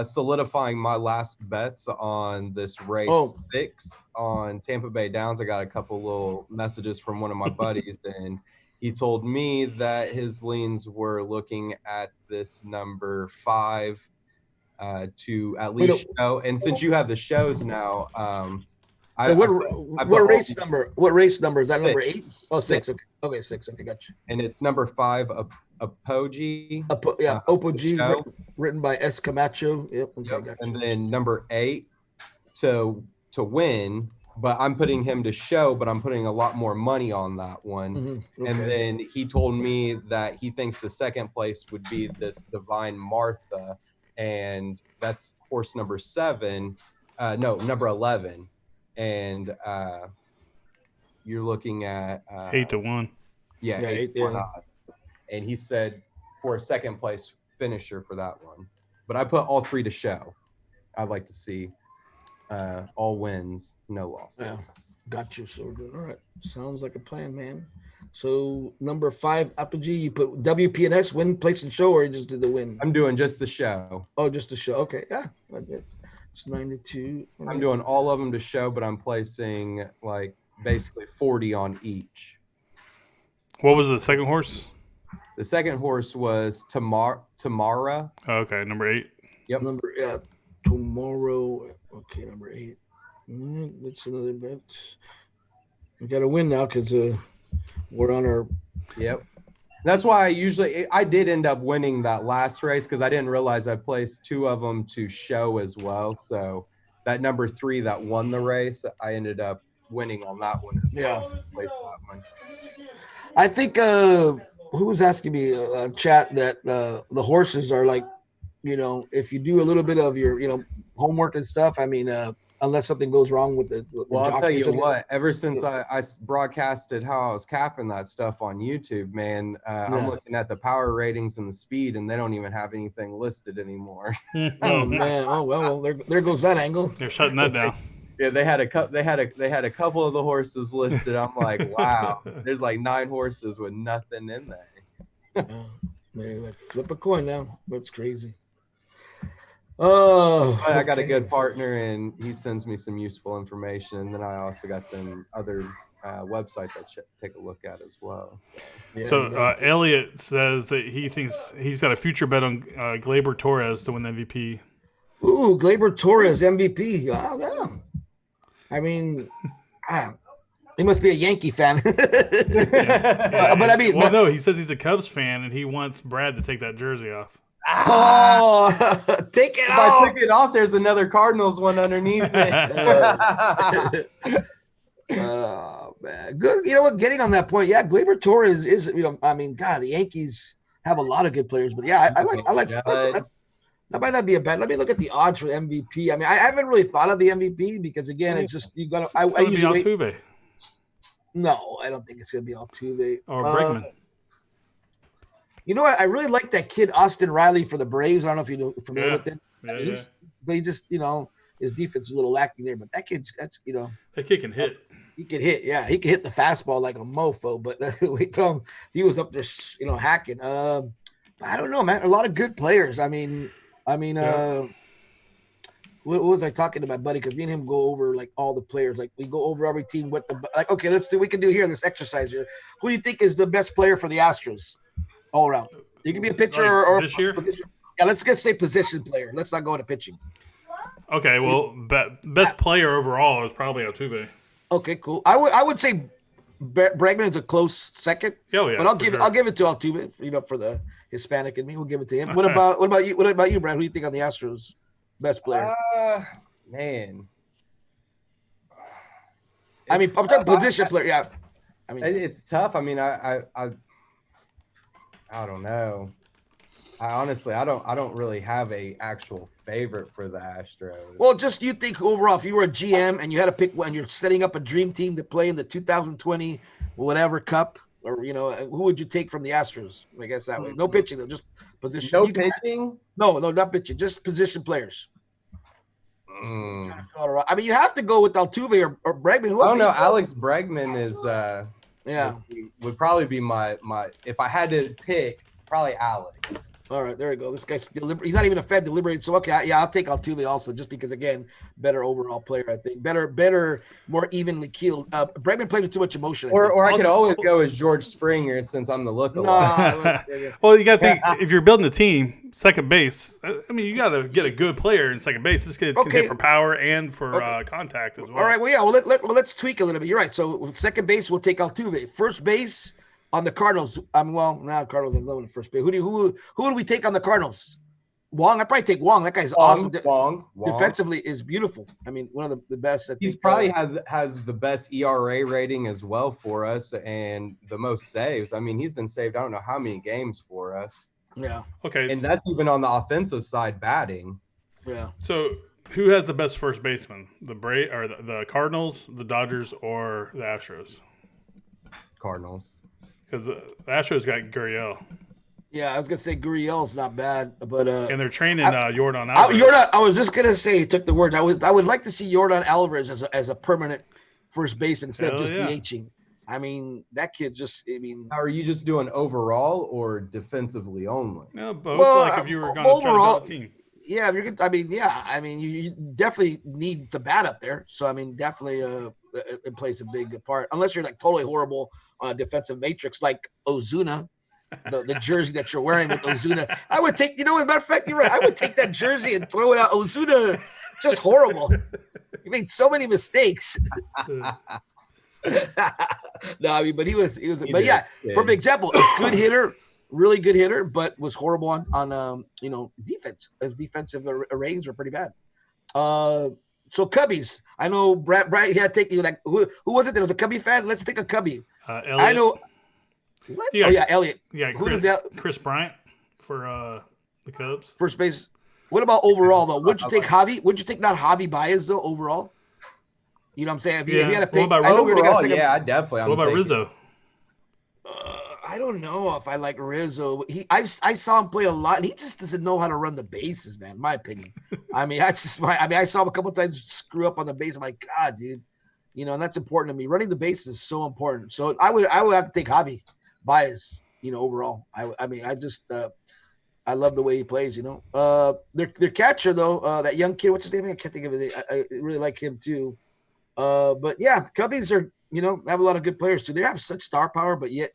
solidifying my last bets on this race 6 on Tampa Bay Downs. I got a couple little messages from one of my buddies, and he told me that his leans were looking at this number 5 to at least show. And since you have the shows now, what race number? What race number is that? 6. Number 8? Oh, 6. Okay, 6. Okay, gotcha. And it's number 5. Apogee. Apogee, written by S. Camacho. Yep. Okay, yep. Gotcha. And then number 8 to win, but I'm putting him to show, but I'm putting a lot more money on that one. Mm-hmm. Okay. And then he told me that he thinks the second place would be this Divine Martha, and that's horse number 7. Number 11. And you're looking at 8 to 1. Yeah, 8 to 1. And he said for a second place finisher for that one. But I put all 3 to show. I'd like to see all wins, no losses. Yeah, got you. So all right, sounds like a plan, man. So number 5 Apogee, you put WPNS win, place, and show, or you just did the win? I'm doing just the show. Oh, just the show. Okay, yeah, it's 92. I'm doing all of them to show, but I'm placing like basically 40 on each. What was the second horse? The second horse was Tamara. Oh, okay, number 8. Yep. Tomorrow. Okay, number 8. That's another bet. We got to win now because we're on our. Yep. That's why I did end up winning that last race because I didn't realize I placed 2 of them to show as well. So that number 3 that won the race, I ended up winning on that one as well. Placed that one. I think. Who was asking me chat that the horses are like, if you do a little bit of your, homework and stuff, I mean, unless something goes wrong with the Well, I'll tell jockey or you something. what. Ever since I broadcasted how I was capping that stuff on YouTube, man, I'm looking at the power ratings and the speed, and they don't even have anything listed anymore. Oh man! Oh well, there goes that angle. They're shutting that down. Yeah, they had a couple of the horses listed. I'm like, wow, there's like 9 horses with nothing in there. They like flip a coin now. That's crazy. Oh, But I got a good partner, and he sends me some useful information. And then I also got them other websites I take a look at as well. So Elliot says that he thinks he's got a future bet on Gleyber Torres to win the MVP. Ooh, Gleyber Torres MVP. Oh, yeah. I mean, he must be a Yankee fan. Yeah, but I mean, no, he says he's a Cubs fan and he wants Brad to take that jersey off. Oh, take it if off. I took it off, there's another Cardinals one underneath it. Oh man, good. You know what? Getting on that point, yeah, Gleyber Torres is. I mean, God, the Yankees have a lot of good players, but yeah, I like. That might not be a bet. Let me look at the odds for the MVP. I mean, I haven't really thought of the MVP because again, it's just you got to. I usually Altuve. No, I don't think it's going to be Altuve or Bregman. You know what? I really like that kid Austin Riley for the Braves. I don't know if you're familiar with him. Yeah. But he just, his defense is a little lacking there. But that kid's, that kid can hit. He can hit, yeah. He can hit the fastball like a mofo. But wait till him, he was up there, hacking. I don't know, man. A lot of good players. I mean, what was I talking about, buddy? Because me and him go over like all the players. Like we go over every team. Okay, we can do here this exercise here. Who do you think is the best player for the Astros? All around. You can be a pitcher or this year. Yeah, let's say position player. Let's not go into pitching. Okay, well, best player overall is probably Altuve. Okay, cool. I would say Bregman is a close second. Oh yeah, but I'll give it to Altuve. For the Hispanic in me, we'll give it to him. What about you? What about you, Brad? Who do you think on the Astros best player? Man. I mean, I'm talking position player. Yeah. I mean, it's tough. I mean, I don't know. I don't really have a actual favorite for the Astros. Well, just you think overall, if you were a GM and you had to pick one, you're setting up a dream team to play in the 2020 whatever cup, or who would you take from the Astros? I guess that way. No pitching though, just position. No pitching? No, not pitching. Just position players. I mean, you have to go with Altuve or Bregman. I don't know. Alex Bregman is would probably be my if I had to pick, probably Alex. All right, there you go. This guy's he's not even a Fed deliberated. So okay, yeah, I'll take Altuve also, just because again, better overall player. I think better, more evenly keeled. Bregman played with too much emotion. Or I could always go as George Springer since I'm the lookalike. Well, you got to think if you're building a team, second base. I mean, you got to get a good player in second base. This kid can hit for power and for contact as well. All right, well, yeah, let's tweak a little bit. You're right. So second base, we'll take Altuve. First base. On the Cardinals, Cardinals has no one at first base. Who do we take on the Cardinals? Wong. I probably take Wong. That guy's awesome. Wong defensively is beautiful. I mean, one of the best. He probably has the best ERA rating as well for us, and the most saves. I mean, he's been saved I don't know how many games for us. Yeah. Okay. And that's even on the offensive side batting. Yeah. So who has the best first baseman? The Cardinals, the Dodgers, or the Astros? Cardinals. Because the Astros got Gurriel. Yeah, I was gonna say Gurriel's not bad, but and they're training Yordan Alvarez. I was just gonna say, he took the words. I would like to see Yordan Alvarez as a permanent first baseman instead of just DHing. I mean, that kid are you just doing overall or defensively only? No, both. Well, if you were going to overall team. Yeah, you're good. I mean, you definitely need the bat up there. So I mean, definitely it plays a big part. Unless you're like totally horrible on a defensive matrix like Ozuna, the jersey that you're wearing with Ozuna. I would take. As a matter of fact, you're right. I would take that jersey and throw it out. Ozuna, just horrible. He made so many mistakes. No, I mean, but he was. But yeah, perfect example. A good hitter. Really good hitter, but was horrible on defense. His defensive range were pretty bad. So Cubbies, I know Brad he had to take you like who was it that was a Cubby fan? Let's pick a Cubby. Elliot. I know. What? Elliot. Yeah, Chris Bryant for the Cubs. First base. What about overall though? Would you take Javi? Would you take not Javi Baez though overall? You know what I'm saying? If you had to What pick, about I know we Overall, got to yeah, I definitely. What about Rizzo? I don't know if I like Rizzo. I saw him play a lot, and he just doesn't know how to run the bases, man. In my opinion. I mean, I saw him a couple of times screw up on the base. I'm like, God, dude, you know, and that's important to me. Running the bases is so important. So I would have to take Javi Baez. You know, overall, I mean, I love the way he plays. You know, their catcher though, that young kid, what's his name? I can't think of it. I really like him too. But yeah, Cubbies are, you know, have a lot of good players too. They have such star power, but yet,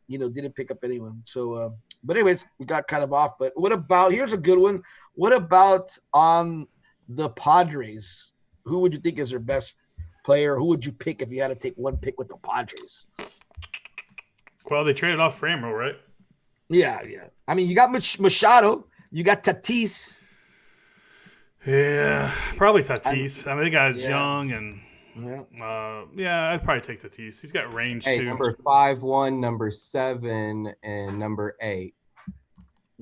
you know, didn't pick up anyone. So, but anyways, we got kind of off. But what about, here's a good one. What about on the Padres? Who would you think is their best player? Who would you pick if you had to take one pick with the Padres? Well, they traded off Framel, right? Yeah. I mean, you got Machado. You got Tatis. Yeah, probably Tatis. I mean, the guy's young and I'd probably take Tatis. He's got range too. Number 5-1, number 7, and number 8.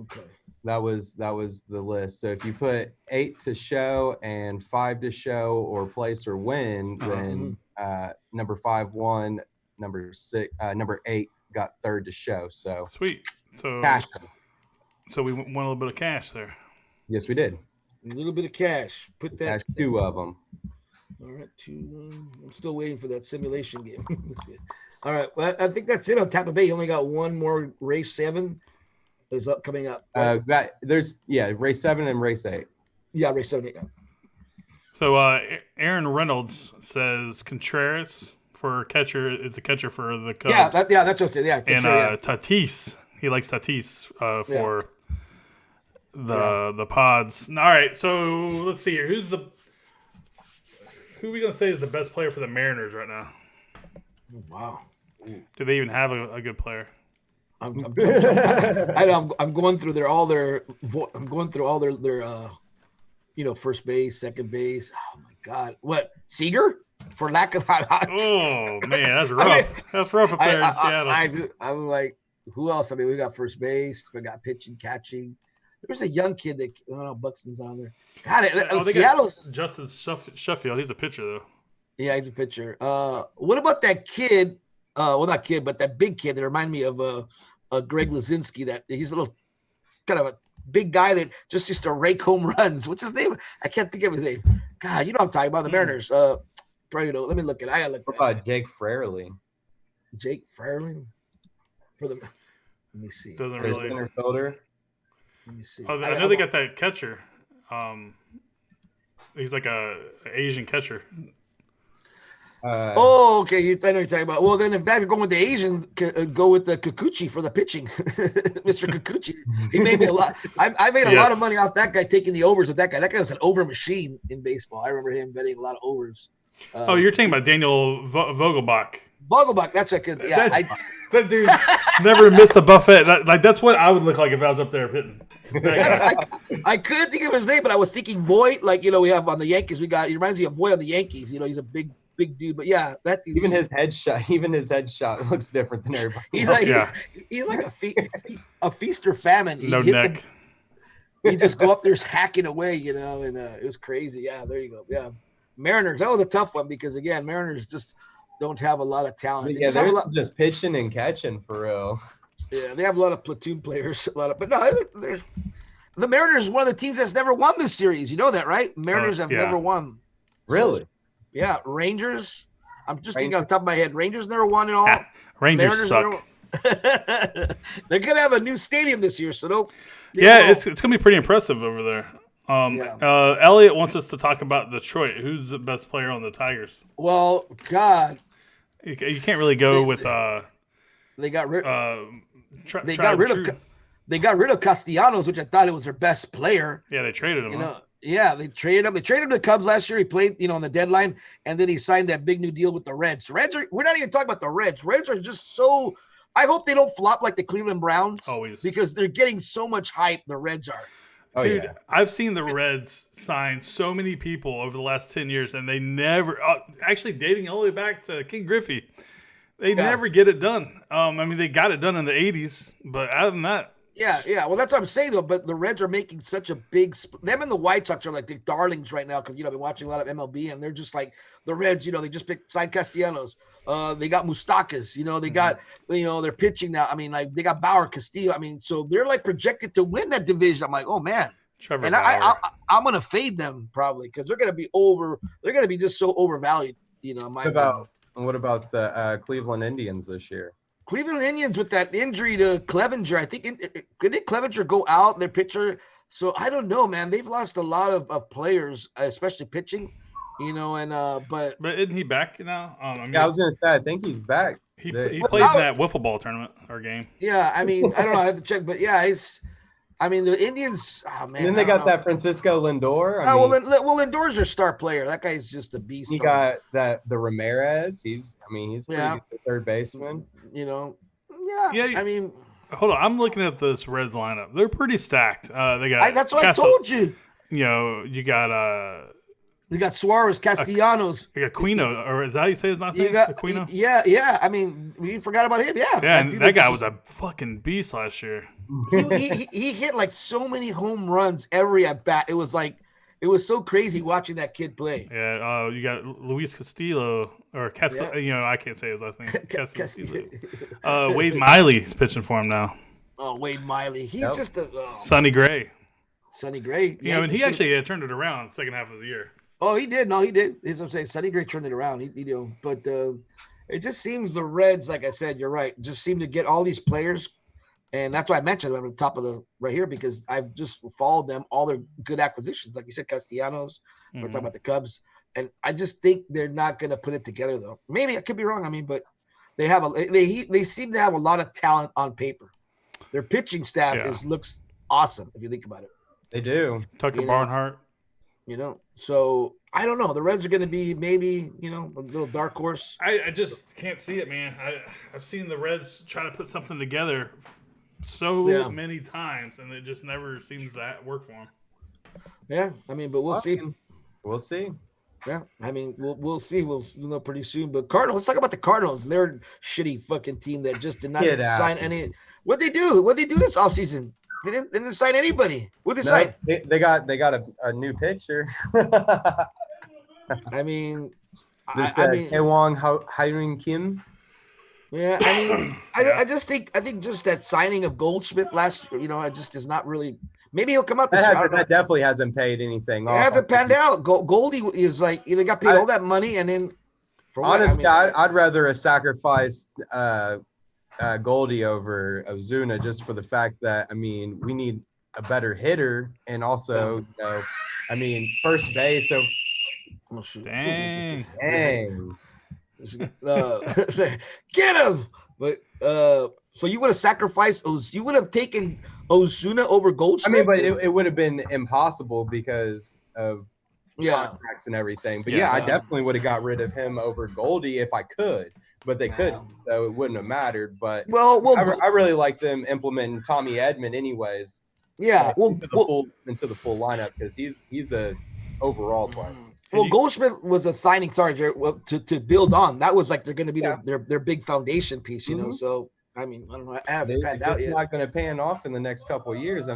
Okay. That was the list. So if you put 8 to show and 5 to show or place or win, then number 5-1, number 6, number 8 got 3rd to show. So sweet. So cash. So we won a little bit of cash there. Yes, we did. A little bit of cash. Put that. Cash, 2 of them. All right, 2. I'm still waiting for that simulation game. All right, well, I think that's it on Tampa Bay. You only got one more race 7 is coming up. Right? There's race 7 and race 8. Yeah, race 7. Yeah. So Aaron Reynolds says Contreras for catcher. It's a catcher for the Cubs. Yeah, that's what it is. Yeah, and Tatis. He likes Tatis for the Pods. All right, so let's see here. Who are we gonna say is the best player for the Mariners right now? Wow. Do they even have a good player? I'm going through all their first base, second base. Oh my God, what Seager? For lack of oh man, that's rough. That's rough up there in Seattle. I'm like, who else? I mean, we got first base, we got pitching, catching. There's a young kid that Buxton's on there. God, Seattle's Justice Sheffield. He's a pitcher though. Yeah, he's a pitcher. What about that kid? Well, not kid, but that big kid that reminded me of Greg Lazinski. That he's a little kind of a big guy that just used to rake home runs. What's his name? I can't think of his name. God, you know what I'm talking about, the Mariners. Probably let me look at it. I gotta look. What about Jake Fraley? Jake Fraley for the. Let me see. Doesn't really. Center fielder. Let me see. Oh, I know they got that catcher. He's like a Asian catcher. Okay. I know what you're talking about. Well, then if that you're going with the Asian, go with the Kikuchi for the pitching, Mr. Kikuchi. He made me a lot. I made a lot of money off that guy taking the overs with that guy. That guy was an over machine in baseball. I remember him betting a lot of overs. You're talking about Daniel Vogelbach. Vogelbach, that's a good. Yeah, that dude never missed a buffet. That's what I would look like if I was up there hitting. I couldn't think of his name, but I was thinking Voit. Like we have on the Yankees, he reminds me of Voit on the Yankees. He's a big dude, but yeah, that dude. Even his headshot looks different than everybody. He's like a feast or famine. He just go up there hacking away, and it was crazy. Yeah, there you go. Yeah, Mariners. That was a tough one because again, Mariners just don't have a lot of talent. Yeah, they're just pitching and catching for real. Yeah, they have a lot of platoon players. But no, the Mariners is one of the teams that's never won this series. You know that, right? Mariners have never won. Really? Yeah, Rangers. I'm just thinking on the top of my head. Rangers never won at all. Rangers suck. They're gonna have a new stadium this year, so don't. Yeah, it's gonna be pretty impressive over there. Elliot wants us to talk about Detroit. Who's the best player on the Tigers? Well, God, you can't really go with. They got rid. They got rid of Castellanos, which I thought it was their best player. Yeah, they traded him. Yeah, they traded him. They traded him to the Cubs last year. He played, on the deadline, and then he signed that big new deal with the Reds. We're not even talking about the Reds. Reds are just so. I hope they don't flop like the Cleveland Browns. Always. Because they're getting so much hype. The Reds are. Dude, I've seen the Reds sign so many people over the last 10 years, and they never actually dating all the way back to King Griffey. They never get it done. They got it done in the 80s, but other than that, Yeah. Well, that's what I'm saying though. But the Reds are making such a big. Them and the White Sox are like the darlings right now because I've been watching a lot of MLB and they're just like the Reds. They just signed Castellanos. They got Mustakas. They got they're pitching now. I mean, like they got Bauer, Castillo. I mean, so they're like projected to win that division. I'm like, oh man. Trevor And Bauer. I'm gonna fade them probably because they're gonna be over. They're gonna be just so overvalued. What about the Cleveland Indians this year? Cleveland Indians with that injury to Clevenger. I think didn't Clevenger go out their pitcher? So I don't know, man. They've lost a lot of players, especially pitching. But isn't he back now? I was gonna say I think he's back. He plays in that wiffle ball tournament or game. Yeah, I mean, I don't know. I have to check, but yeah, the Indians. Oh man, And then they got that Francisco Lindor. Lindor's their star player. That guy's just a beast. He got the Ramirez. He's pretty good third baseman. Yeah. I mean, hold on. I'm looking at this Reds lineup. They're pretty stacked. They got. That's what I told you. You got They got Suarez, Castellanos. You got Quino, or is that how you say his last name? Quino? Yeah. I mean, we forgot about him. Yeah. Yeah, and that guy was a fucking beast last year. He hit like so many home runs every at bat. It was so crazy watching that kid play. Yeah. You got Luis Castillo or Castillo. Yeah. I can't say his last name. Castillo. Wade Miley's pitching for him now. Oh, Wade Miley. He's just a Sonny Gray. Sonny Gray. And he actually turned it around the second half of the year. Oh, he did. No, he did. That's what I'm saying. Sonny Gray turned it around. But it just seems the Reds, like I said, you're right, just seem to get all these players. And that's why I mentioned them at the top of the right here because I've just followed them, all their good acquisitions. Like you said, Castellanos, we're talking about the Cubs. And I just think they're not going to put it together, though. Maybe I could be wrong. I mean, but they seem to have a lot of talent on paper. Their pitching staff looks awesome if you think about it. They do. Tucker Barnhart. So I don't know. The Reds are going to be maybe, a little dark horse. I just can't see it, man. I've seen the Reds try to put something together so many times, and it just never seems to work for them. Yeah, I mean, but we'll see. We'll see. Yeah, I mean, we'll see. We'll know pretty soon. But Cardinals, let's talk about the Cardinals. They're a shitty fucking team that just did not sign any. What'd they do? What'd they do this offseason? They didn't sign anybody. What did they sign? They got a new pitcher. I mean, Taewon Hyun Kim. Yeah, I mean, I think just that signing of Goldschmidt last year, it just is not really. Maybe he'll come out this year. That definitely hasn't paid anything. It hasn't panned out. Goldie is like got paid all that money, and then for honestly, I'd rather sacrifice Goldie over Ozuna just for the fact that we need a better hitter and also first base. So dang. Get him! But so you would have sacrificed you would have taken Ozuna over Goldschmidt? But it would have been impossible because of contracts and everything. But I definitely would have got rid of him over Goldie if I could. But they couldn't, so it wouldn't have mattered. But I really like them implementing Tommy Edman anyways. Yeah, into the full lineup because he's a overall player. Well, Goldschmidt was a signing, Jared, to build on. That was like they're going to be their big foundation piece, So I don't know. It hasn't panned out yet. It's not going to pan off in the next couple of years.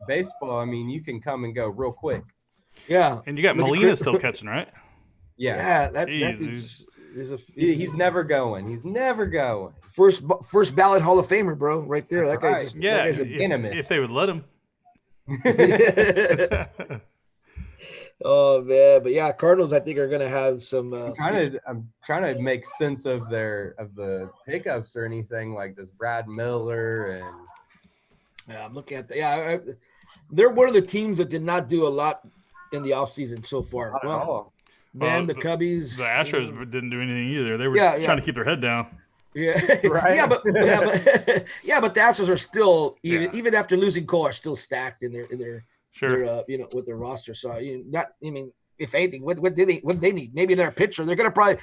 Baseball. You can come and go real quick. Yeah, and you got Molina still catching, right? Yeah. He's never going. He's never going. First ballot Hall of Famer, bro, right there. That's that guy's right. That guy's if they would let him. Oh man, but Cardinals I think are gonna have some. I'm trying to make sense of the pickups or anything like this. Brad Miller and I'm looking at they're one of the teams that did not do a lot in the offseason so far. Not at all. Man, the Cubbies, the Astros didn't do anything either. They were trying to keep their head down. Yeah, right. but the Astros are still even after losing Cole are still stacked in their. Sure. With their roster. So if anything, what do they need? Maybe another pitcher. They're gonna probably.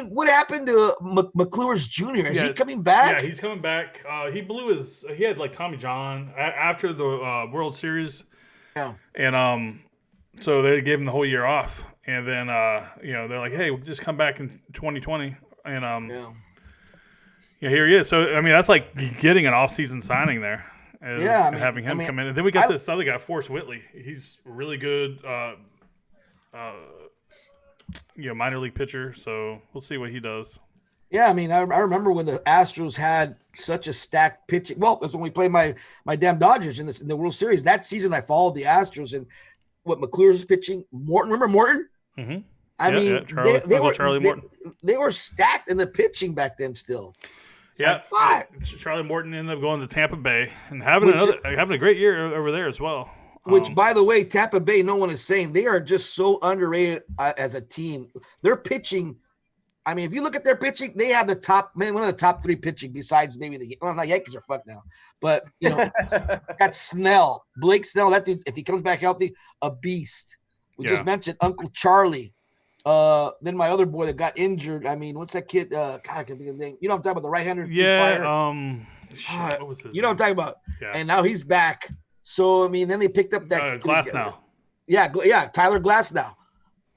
What happened to McClure's Jr.? Is he coming back? Yeah, he's coming back. He had like Tommy John after the World Series. Yeah. And so they gave him the whole year off, and then they're like, hey, we'll just come back in 2020, and here he is. So that's like getting an off-season signing there. as Yeah, having him come in. And then we got this other guy, Forrest Whitley. He's really good, minor league pitcher. So we'll see what he does. Yeah, I mean, I remember when the Astros had such a stacked pitching. Well, that's when we played my damn Dodgers in the World Series. That season, I followed the Astros and what McClure was pitching. Morton, remember Morton? Mm-hmm. I mean, Charlie Morton. They were stacked in the pitching back then still. It's Charlie Morton ended up going to Tampa Bay and having a great year over there as well. Which, by the way, Tampa Bay, no one is saying they are just so underrated as a team. Their pitching. I mean, if you look at their pitching, they have one of the top 3 pitching besides maybe the Yankees are fucked now. But, got Snell, Blake Snell. That dude, if he comes back healthy, a beast. We just mentioned Uncle Charlie. Then my other boy that got injured. I mean, what's that kid? God, I can't think of his name. You know what I'm talking about? The right-hander. Yeah. What was his name? You know what I'm talking about? Yeah. And now he's back. So, I mean, then they picked up that. Glasnow. Yeah, Tyler Glasnow.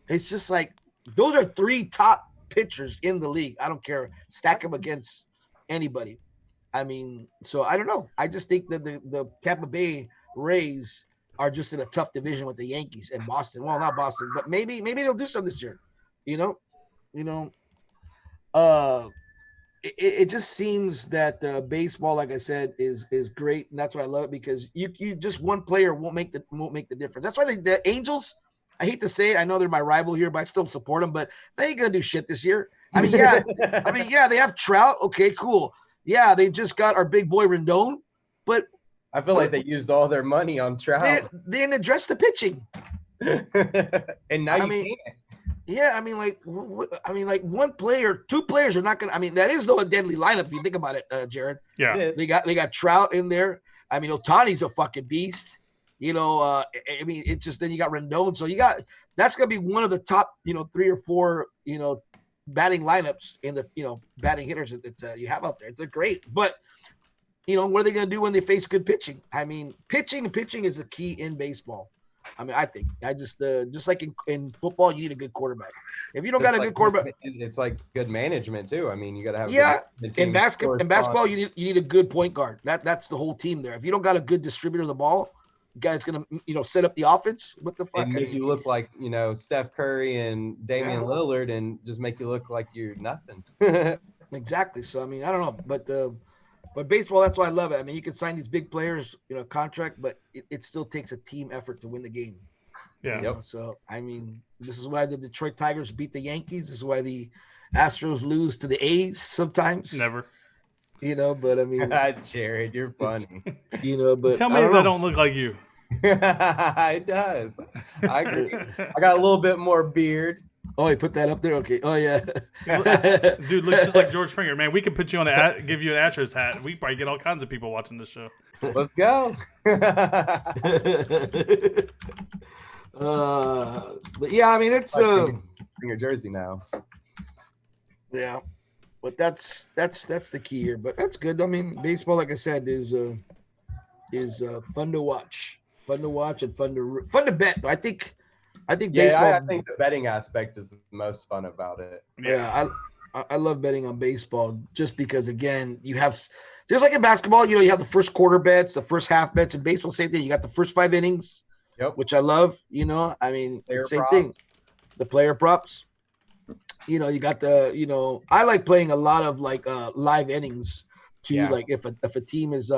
It's just like, those are 3 top pitchers in the league. I don't care. Stack them against anybody. I mean, so I don't know. I just think that the Tampa Bay Rays are just in a tough division with the Yankees and Boston. Well, not Boston, but maybe they'll do something this year. It just seems that baseball, like I said, is great, and that's why I love it, because you just one player won't make the difference. That's why the Angels. I hate to say it. I know they're my rival here, but I still support them. But they ain't gonna do shit this year. I mean, yeah. They have Trout. Okay, cool. Yeah, they just got our big boy Rendon, but I feel like they used all their money on Trout. They didn't address the pitching. And now can't. Yeah, I mean, like one player, 2 players are not gonna. I mean, that is though a deadly lineup if you think about it, Jared. Yeah, they got Trout in there. I mean, Ohtani's a fucking beast. I mean, it's just then you got Rendon. So that's going to be one of the top, 3 or 4, batting lineups in the, batting hitters that you have out there. It's great. But, what are they going to do when they face good pitching? I mean, pitching is a key in baseball. I mean, I think just like in football, you need a good quarterback. If you don't got a good quarterback, it's like good management too. I mean, you got to have in basketball, you need a good point guard. That's the whole team there. If you don't got a good distributor of the ball, guy's gonna set up the offense. What the fuck? And make you look like Steph Curry and Damian Lillard, and just make you look like you're nothing. Exactly. So I mean, I don't know, but baseball, that's why I love it. I mean, you can sign these big players, contract, but it still takes a team effort to win the game. Yeah. So I mean, this is why the Detroit Tigers beat the Yankees. This is why the Astros lose to the A's sometimes. Never. But I mean, Jared, you're funny. But tell me that don't look like you. It does. I agree. I got a little bit more beard. Oh, you put that up there? Okay. Oh yeah. Dude looks just like George Springer. Man, we could put you on give you an Astros hat. We probably get all kinds of people watching this show. Let's go. But yeah, I mean, it's your jersey now. Yeah. But that's the key here. But that's good. I mean, baseball, like I said, is fun to watch. Fun to watch and fun to bet. I think baseball. I think the betting aspect is the most fun about it. Yeah, I love betting on baseball just because, again, you have just like in basketball, you have the first quarter bets, the first half bets. In baseball, same thing. You got the first 5 innings, which I love. I mean, same thing. The player props. You got the, I like playing a lot of like live innings too. Like if a team is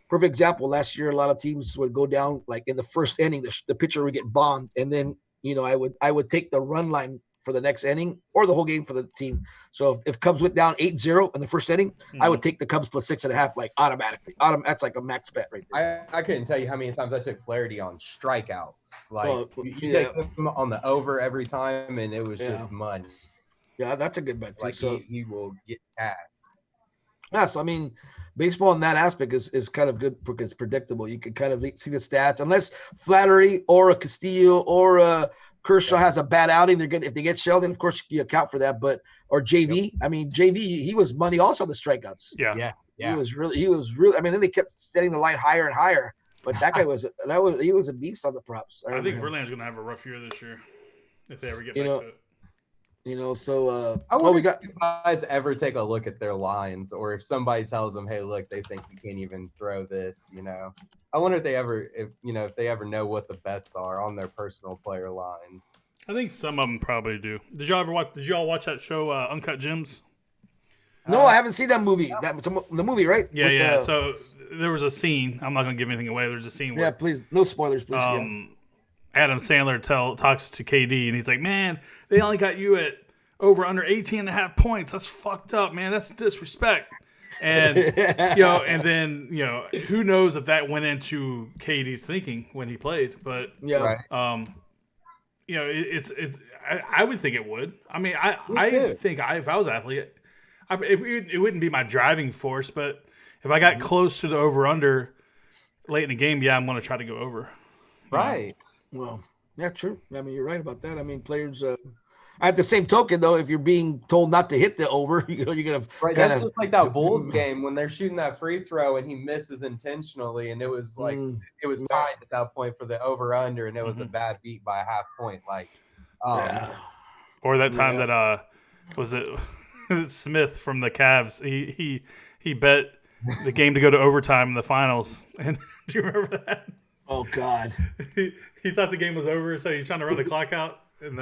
perfect example, last year, a lot of teams would go down like in the first inning, the pitcher would get bombed. And then, I would take the run line for the next inning or the whole game for the team. So if Cubs went down 8-0 in the first inning, I would take the Cubs plus 6.5, like automatically. That's like a max bet right there. I couldn't tell you how many times I took Flaherty on strikeouts. Like you take him on the over every time, and it was just money. Yeah, that's a good bet too. Like so he will get cash. Yeah, so I mean, baseball in that aspect is kind of good because it's predictable. You can kind of see the stats, unless Flaherty or a Castillo or a Kershaw has a bad outing. They're good if they get shelled. Then of course you account for that. But or JV, I mean JV, he was money also on the strikeouts. Yeah. He was really. I mean, then they kept setting the line higher and higher. But that guy he was a beast on the props. I think Verlander's gonna have a rough year this year if they ever get back to it. You know, so I wonder we got if guys ever take a look at their lines, or if somebody tells them, "Hey, look, they think you can't even throw this." You know, I wonder if they ever, if they ever know what the bets are on their personal player lines. I think some of them probably do. Did y'all watch that show, Uncut Gems? no, I haven't seen that movie. The movie, right? Yeah, yeah. So there was a scene. I'm not going to give anything away. There's a scene where please, no spoilers, please. Yes. Adam Sandler talks to KD, and he's like, "Man, they only got you at over under 18.5 points. That's fucked up, man. That's disrespect." And and then who knows if that went into KD's thinking when he played, but Yeah. Right. it's I would think it would. I mean, I think if I was an athlete, it wouldn't be my driving force, but if I got close to the over under late in the game, I'm going to try to go over. Right. Well, yeah, true. I mean, you're right about that. I mean, players. At the same token, though, if you're being told not to hit the over, you're gonna That's just like that Bulls game when they're shooting that free throw and he misses intentionally, and it was like it was tied at that point for the over under, and it was a bad beat by a half point. Like, or that time that was it Smith from the Cavs? He bet the game to go to overtime in the finals, and do you remember that? Oh God. He thought the game was over, so he's trying to run the clock out. And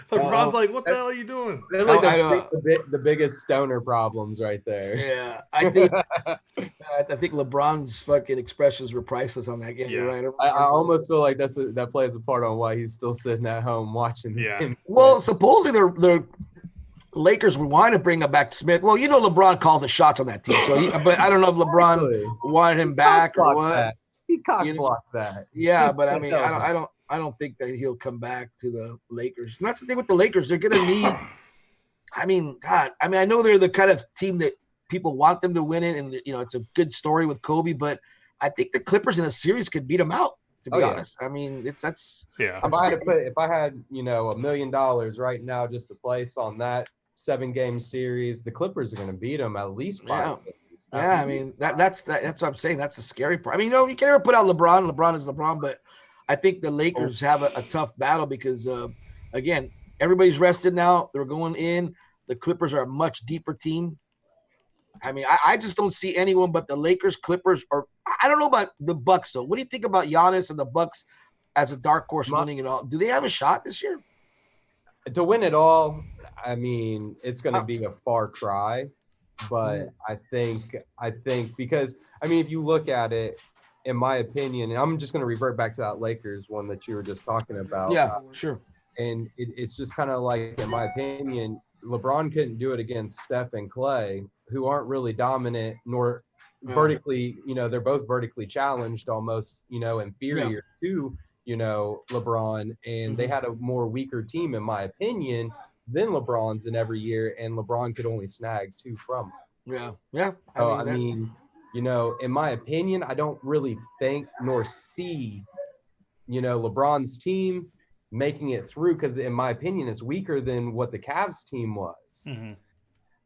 LeBron's like, "What the hell are you doing?" They're like the biggest stoner problems right there. Yeah, I think LeBron's fucking expressions were priceless on that game. Yeah. You're right. I almost feel like that plays a part on why he's still sitting at home watching. Yeah. Well, supposedly the Lakers would want to bring him back to Smith. Well, LeBron calls the shots on that team, so but I don't know if LeBron wanted him back or what. That. He cock-blocked that. Yeah, but I mean, I don't think that he'll come back to the Lakers. And that's the thing with the Lakers. They're going to need – I mean, God. I mean, I know they're the kind of team that people want them to win it, and, it's a good story with Kobe, but I think the Clippers in a series could beat them out, to be honest. I mean, that's – Yeah. If I had $1 million right now just to place on that 7-game series, the Clippers are going to beat them at least 5 games. Yeah, I mean, that's what I'm saying. That's the scary part. I mean, you can't ever put out LeBron. LeBron is LeBron, but I think the Lakers have a tough battle because, again, everybody's rested now. They're going in. The Clippers are a much deeper team. I mean, I just don't see anyone but the Lakers, Clippers, or I don't know about the Bucks, though. What do you think about Giannis and the Bucks as a dark horse winning it all? Do they have a shot this year? To win it all, I mean, it's going to be a far cry. But I think because, I mean, if you look at it, in my opinion, and I'm just going to revert back to that Lakers one that you were just talking about. Yeah, sure. And it's just kind of like, in my opinion, LeBron couldn't do it against Steph and Clay, who aren't really dominant nor vertically, they're both vertically challenged, almost, inferior to, LeBron. And they had a more weaker team, in my opinion, than LeBron's in every year, and LeBron could only snag 2 from them. Yeah. I mean, in my opinion, I don't really think nor see, LeBron's team making it through because, in my opinion, it's weaker than what the Cavs team was. Mm-hmm.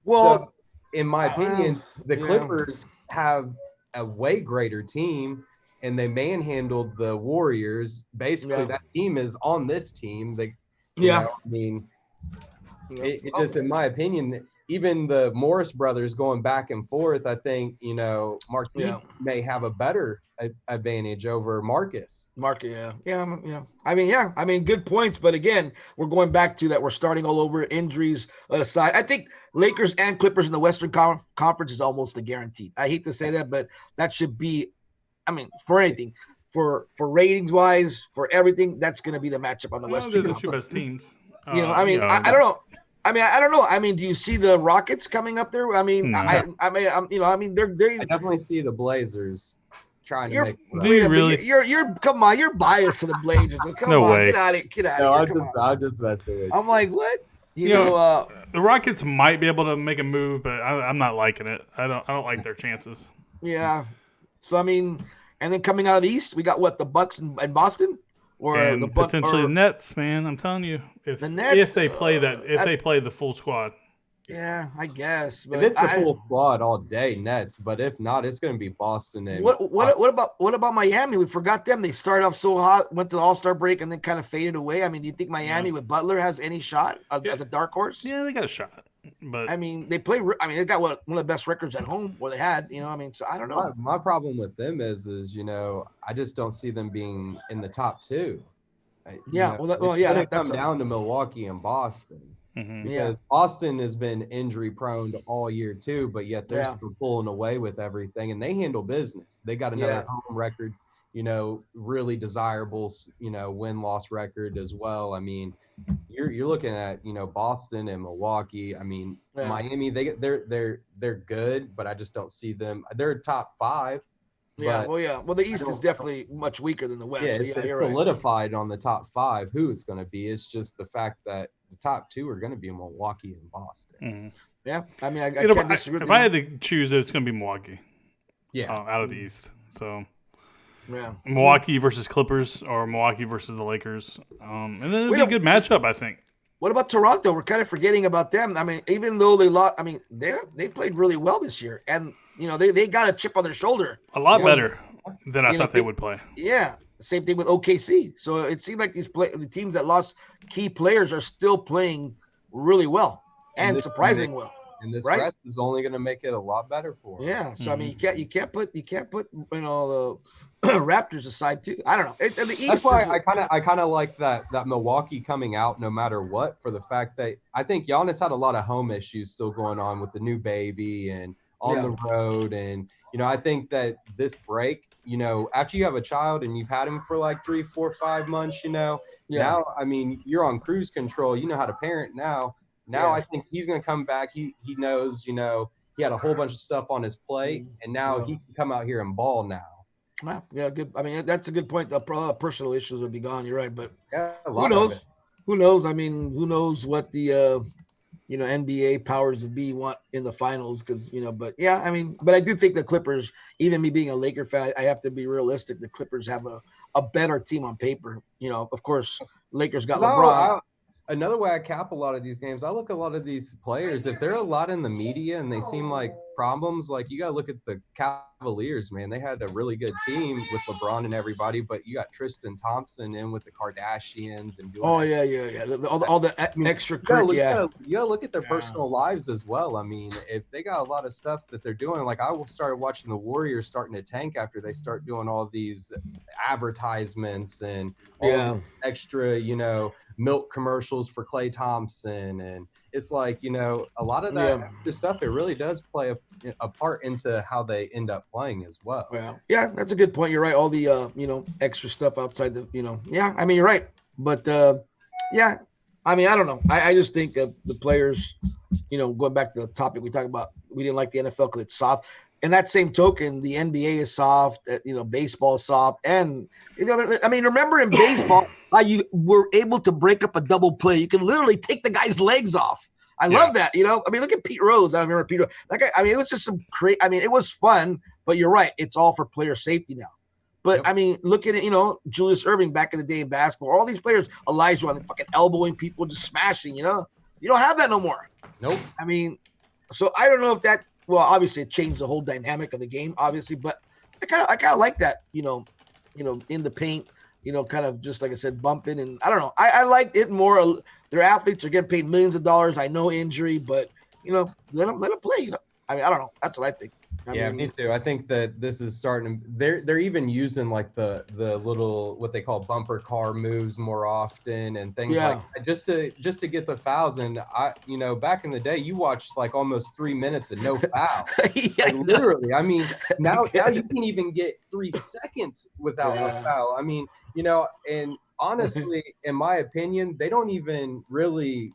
Well, so, in my opinion, the Clippers have a way greater team, and they manhandled the Warriors. Basically, that team is on this team. I mean. It just, in my opinion, even the Morris brothers going back and forth, I think, Marquise may have a better advantage over Marcus. Yeah. I mean, good points. But again, we're going back to that. We're starting all over, injuries aside. I think Lakers and Clippers in the Western Conference is almost a guaranteed. I hate to say that, but that should be, I mean, for anything. For ratings wise, for everything, that's going to be the matchup on the Western. They're the 2 best teams. I don't know. I don't know. I mean, do you see the Rockets coming up there? I mean, no. I mean, they're. I definitely see the Blazers trying to make. Do you really? You're come on. You're biased to the Blazers. So come on, way. Get out of here. I'm just messing with you. I'm like, what? You know, the Rockets might be able to make a move, but I'm not liking it. I don't like their chances. Yeah. So I mean, and then coming out of the East, we got the Bucks and Boston. And potentially the Nets, man. I'm telling you, if they play they play the full squad. Yeah, I guess. If But it's the full squad all day, Nets. But if not, it's going to be Boston. And what about Miami? We forgot them. They started off so hot, went to the All-Star break, and then kind of faded away. I mean, do you think Miami with Butler has any shot as a dark horse? Yeah, they got a shot. But I mean, they play. I mean, they got one of the best records at home, or they had. You know, I mean, so I don't know. My problem with them is I just don't see them being in the top two. Yeah, it's come down to Milwaukee and Boston. Because Boston has been injury prone all year too, but yet they're still pulling away with everything, and they handle business. They got another home record, really desirable, win-loss record as well. I mean, you're looking at Boston and Milwaukee. I mean, Miami, they're good, but I just don't see them. They're top 5. Yeah, well, the East is definitely much weaker than the West. Yeah, it's solidified on the top 5 who it's going to be. It's just the fact that the top 2 are going to be Milwaukee and Boston. Mm-hmm. Yeah, I mean, I can't disagree. If I had to choose, it's going to be Milwaukee. Yeah, out of the East. So, yeah, Milwaukee versus Clippers or Milwaukee versus the Lakers, and then it'd be a good matchup, I think. What about Toronto? We're kind of forgetting about them. I mean, even though they lost, I mean, they played really well this year, and they got a chip on their shoulder. A lot better than I thought they would play. Yeah, same thing with OKC. So it seemed like the teams that lost key players are still playing really well and surprising well. And this rest is only going to make it a lot better for them. Yeah, so I mean, you can't put the Raptors aside too. I don't know. The East. That's why I kind of like that Milwaukee coming out no matter what, for the fact that I think Giannis had a lot of home issues still going on with the new baby and on the road, and I think that this break, after you have a child and you've had him for like 3, 4, 5 months, now I mean you're on cruise control. You know how to parent now. I think he's going to come back. He knows, he had a whole bunch of stuff on his plate, and now he can come out here and ball now. Yeah, good. I mean, that's a good point. The personal issues would be gone. You're right, but who knows? Who knows? I mean, who knows what the NBA powers that be want in the finals? Because but yeah, I mean, but I do think the Clippers. Even me being a Laker fan, I have to be realistic. The Clippers have a better team on paper. Of course, Lakers got LeBron. Another way I cap a lot of these games, I look at a lot of these players. If they're a lot in the media and they seem like problems, like you got to look at the Cavaliers, man. They had a really good team with LeBron and everybody, but you got Tristan Thompson in with the Kardashians and doing. Oh yeah. All the extra. You gotta look at their personal lives as well. I mean, if they got a lot of stuff that they're doing, like I started watching the Warriors starting to tank after they start doing all these advertisements and all extra, milk commercials for Klay Thompson, and it's like a lot of that stuff, it really does play a part into how they end up playing as well. Yeah, that's a good point. You're right. All the extra stuff outside the I mean, you're right, but I mean, I don't know. I just think of the players, going back to the topic we talked about, we didn't like the NFL because it's soft. And that same token, the NBA is soft, baseball is soft. And, I mean, remember in baseball, how you were able to break up a double play. You can literally take the guy's legs off. I love that, I mean, look at Pete Rose. I remember Pete Rose. That guy, I mean, it was just it was fun, but you're right. It's all for player safety now. But, I mean, look at it, Julius Erving back in the day in basketball. All these players, Elijah, fucking elbowing people, just smashing, You don't have that no more. Nope. I mean, so I don't know if that, well, obviously it changed the whole dynamic of the game, obviously, but I kind of like that, in the paint, kind of just like I said, bumping, and I don't know. I liked it more. Their athletes are getting paid millions of dollars. I know injury, but let them play. I mean, I don't know. That's what I think. I mean, me too. I think that this is starting. They're even using like the little what they call bumper car moves more often and things like that, just to get the fouls. And back in the day, you watched like almost 3 minutes and no foul. Literally. I mean, now you can even get 3 seconds without a foul. I mean, and honestly, in my opinion, they don't even really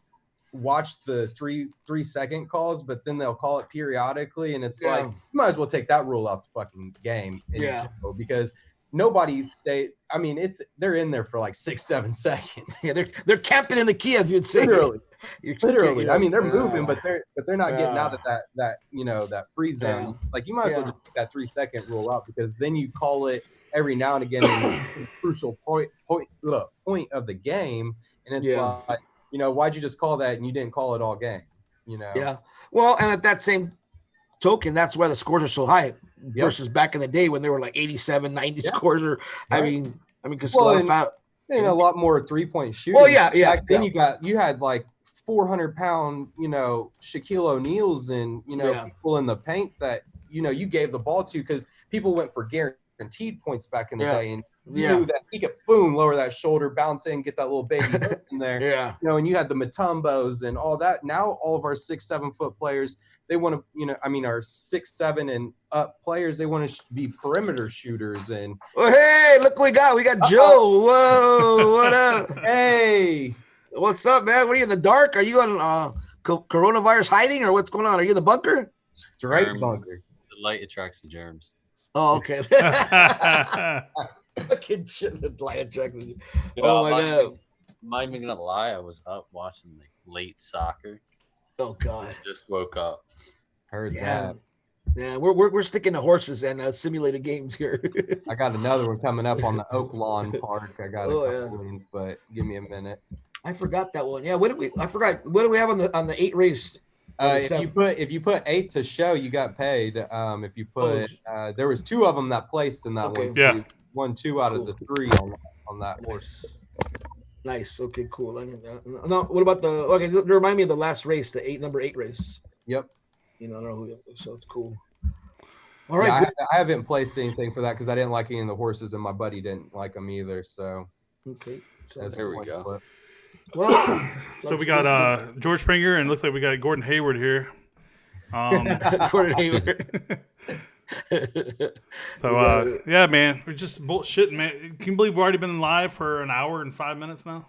watch the 3-second calls, but then they'll call it periodically, and it's like you might as well take that rule out the fucking game because nobody I mean, they're in there for like 6-7 seconds. They're camping in the key, as you'd say. Literally. I mean, they're moving, but they're not getting out of that that free zone. Like you might as well just take that 3-second rule out, because then you call it every now and again in the crucial point of the game, and it's like, why'd you just call that and you didn't call it all game? You know. Yeah. Well, and at that same token, that's why the scores are so high versus back in the day when they were like 87, 90 scores. Or I mean, because a lot of foul. And a lot more 3-point shooting. Well, yeah. Back then you had like 400-pound, Shaquille O'Neal's and people in the paint that you gave the ball to because people went for guaranteed points back in the day, and knew that he could lower that shoulder, bounce in, get that little baby in there. And you had the Matumbos and all that. Now all of our 6-7 foot players, they want to, our 6-7 and up players, they want to be perimeter shooters. And hey, look what we got. We got Joe. Whoa, what up? Hey, what's up, man? What are you in the dark? Are you on coronavirus hiding or what's going on? Are you in the bunker? Straight bunker. The light attracts the germs. Oh, okay. Fucking shit, the light attracts the Oh my god. I'm not even gonna lie, I was up watching like late soccer. Oh god. Just woke up. Heard that. Yeah, we're sticking to horses and simulated games here. I got another one coming up on the Oak Lawn Park. I got a couple wins, but give me a minute. I forgot that one. Yeah, I forgot. What do we have on the 8 race? If you put 8 to show, you got paid. If you put there was 2 of them that placed in that one. Yeah. You won 2 out of the 3 on that horse. Nice. Okay, cool. No, what about remind me of the last race, the number 8 race. Yep. I don't know who, so it's cool. All right. Yeah, I haven't placed anything for that because I didn't like any of the horses, and my buddy didn't like them either. So okay. So there we go. Well, so we got George Springer, and looks like we got Gordon Hayward here. Gordon Hayward. So yeah, man, we're just bullshitting, man. Can you believe we've already been live for an hour and 5 minutes now?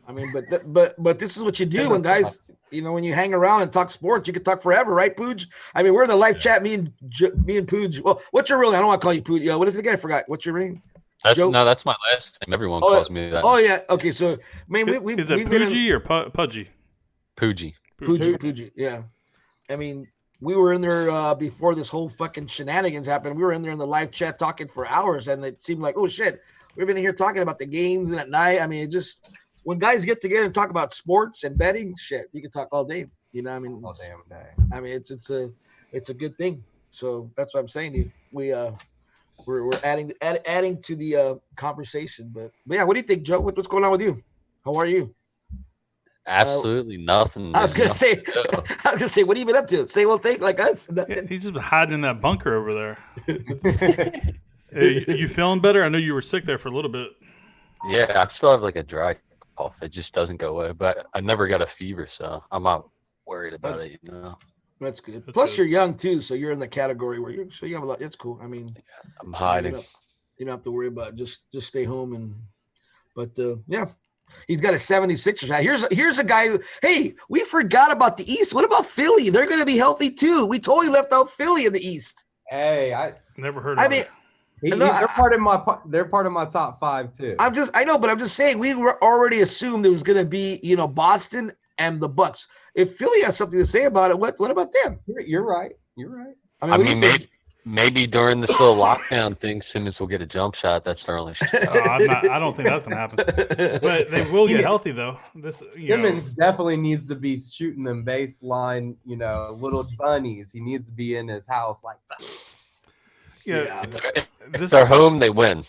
I mean, but this is what you do when guys, when you hang around and talk sports, you can talk forever, right, Pooj? I mean, we're in the live chat, me and Pooj. Well, what's your real name? I don't want to call you Pooj. What is it again? I forgot. What's your name? That's my last name. Everyone calls me that. Oh yeah. Okay. So, I mean, is it Pooji or Pudgy? Pooji. Pooji. Yeah. I mean, we were in there before this whole fucking shenanigans happened. We were in there in the live chat talking for hours, and it seemed like, oh shit, we've been here talking about the games and at night. I mean, it just when guys get together and talk about sports and betting, shit, you can talk all day. I mean, all damn day. I mean, it's a good thing. So that's what I'm saying to you. We're adding to the conversation. But yeah, what do you think, Joe? What's going on with you? How are you? Absolutely nothing. I was gonna say, what have you been up to? Same old thing like us. Yeah, he's just hiding in that bunker over there. Hey, you feeling better? I know you were sick there for a little bit. Yeah, I still have like a dry cough. It just doesn't go away. But I never got a fever, so I'm not worried about it. That's good. Plus, you're young too, so you're in the category where you have a lot. It's cool. I mean, I'm hiding. You don't have to worry about it. Just stay home But yeah. He's got a 76ers hat. Here's a guy who, hey, we forgot about the East. What about Philly? They're going to be healthy too. We totally left out Philly in the East. Hey, I never heard of it. They're part of my top 5 too. I know, but I'm just saying we were already assumed it was going to be, Boston and the Bucks. If Philly has something to say about it, what about them? You're right. I mean, maybe during this little lockdown thing, Simmons will get a jump shot. That's their only shot. I don't think that's going to happen. But they will get healthy, though. Simmons definitely needs to be shooting them baseline, little bunnies. He needs to be in his house like that. Yeah. If they're home, they win.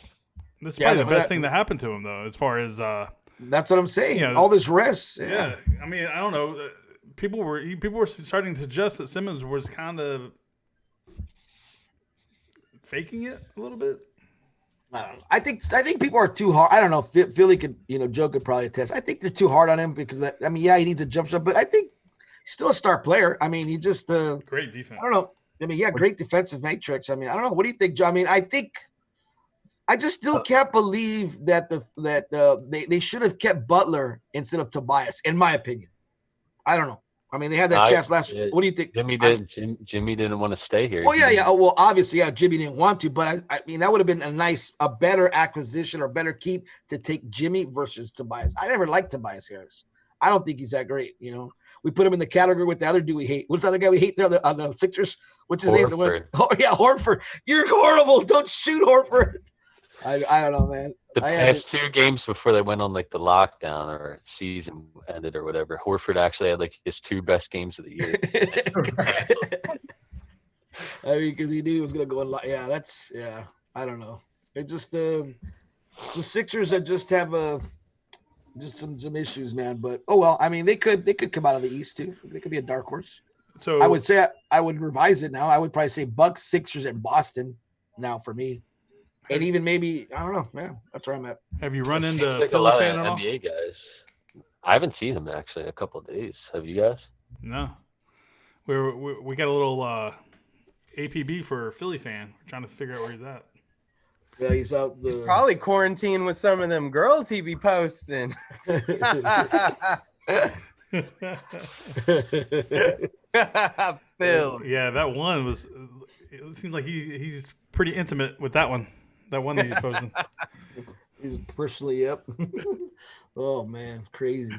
This is probably the best thing that happened to him, though, as far as that's what I'm saying. All this rest. Yeah. I mean, I don't know. People were starting to suggest that Simmons was kind of faking it a little bit. I don't know. I think people are too hard. I don't know. Philly could, Joe could probably attest. I think they're too hard on him because he needs a jump shot, but I think he's still a star player. I mean, he just great defense. I don't know. I mean, yeah, great defensive matrix. I mean, I don't know. What do you think, Joe? I mean, I just still can't believe that they should have kept Butler instead of Tobias, in my opinion. I don't know. I mean, they had that chance last year. What do you think? Jimmy didn't want to stay here. Well, yeah. Oh, well, obviously, Jimmy didn't want to, but I mean, that would have been a better acquisition or better keep to take Jimmy versus Tobias. I never liked Tobias Harris. I don't think he's that great. We put him in the category with the other dude we hate. What's the other guy we hate there on the Sixers? What's his name? Oh, yeah, Horford. You're horrible. Don't shoot Horford. I don't know, man. The I had past two games before they went on like the lockdown or season ended or whatever, Horford actually had like his two best games of the year. I mean, because he knew he was gonna go in. Yeah, that's I don't know. It's just the Sixers that just have just some issues, man. But oh well. I mean, they could come out of the East too. They could be a dark horse. So I would say I would revise it now. I would probably say Bucks, Sixers, and Boston now for me. And even maybe I don't know. Yeah, that's where I'm at. have you run into Like a Philly lot fan of at all? NBA guys. I haven't seen him actually in a couple of days. Have you guys? No. We got a little APB for Philly fan. We're trying to figure out where he's at. Yeah, he's out. Probably quarantined with some of them girls he be posting. Phil. Yeah, that one was. It seems like he's pretty intimate with that one. That one that he's posting. He's personally up. Oh man, crazy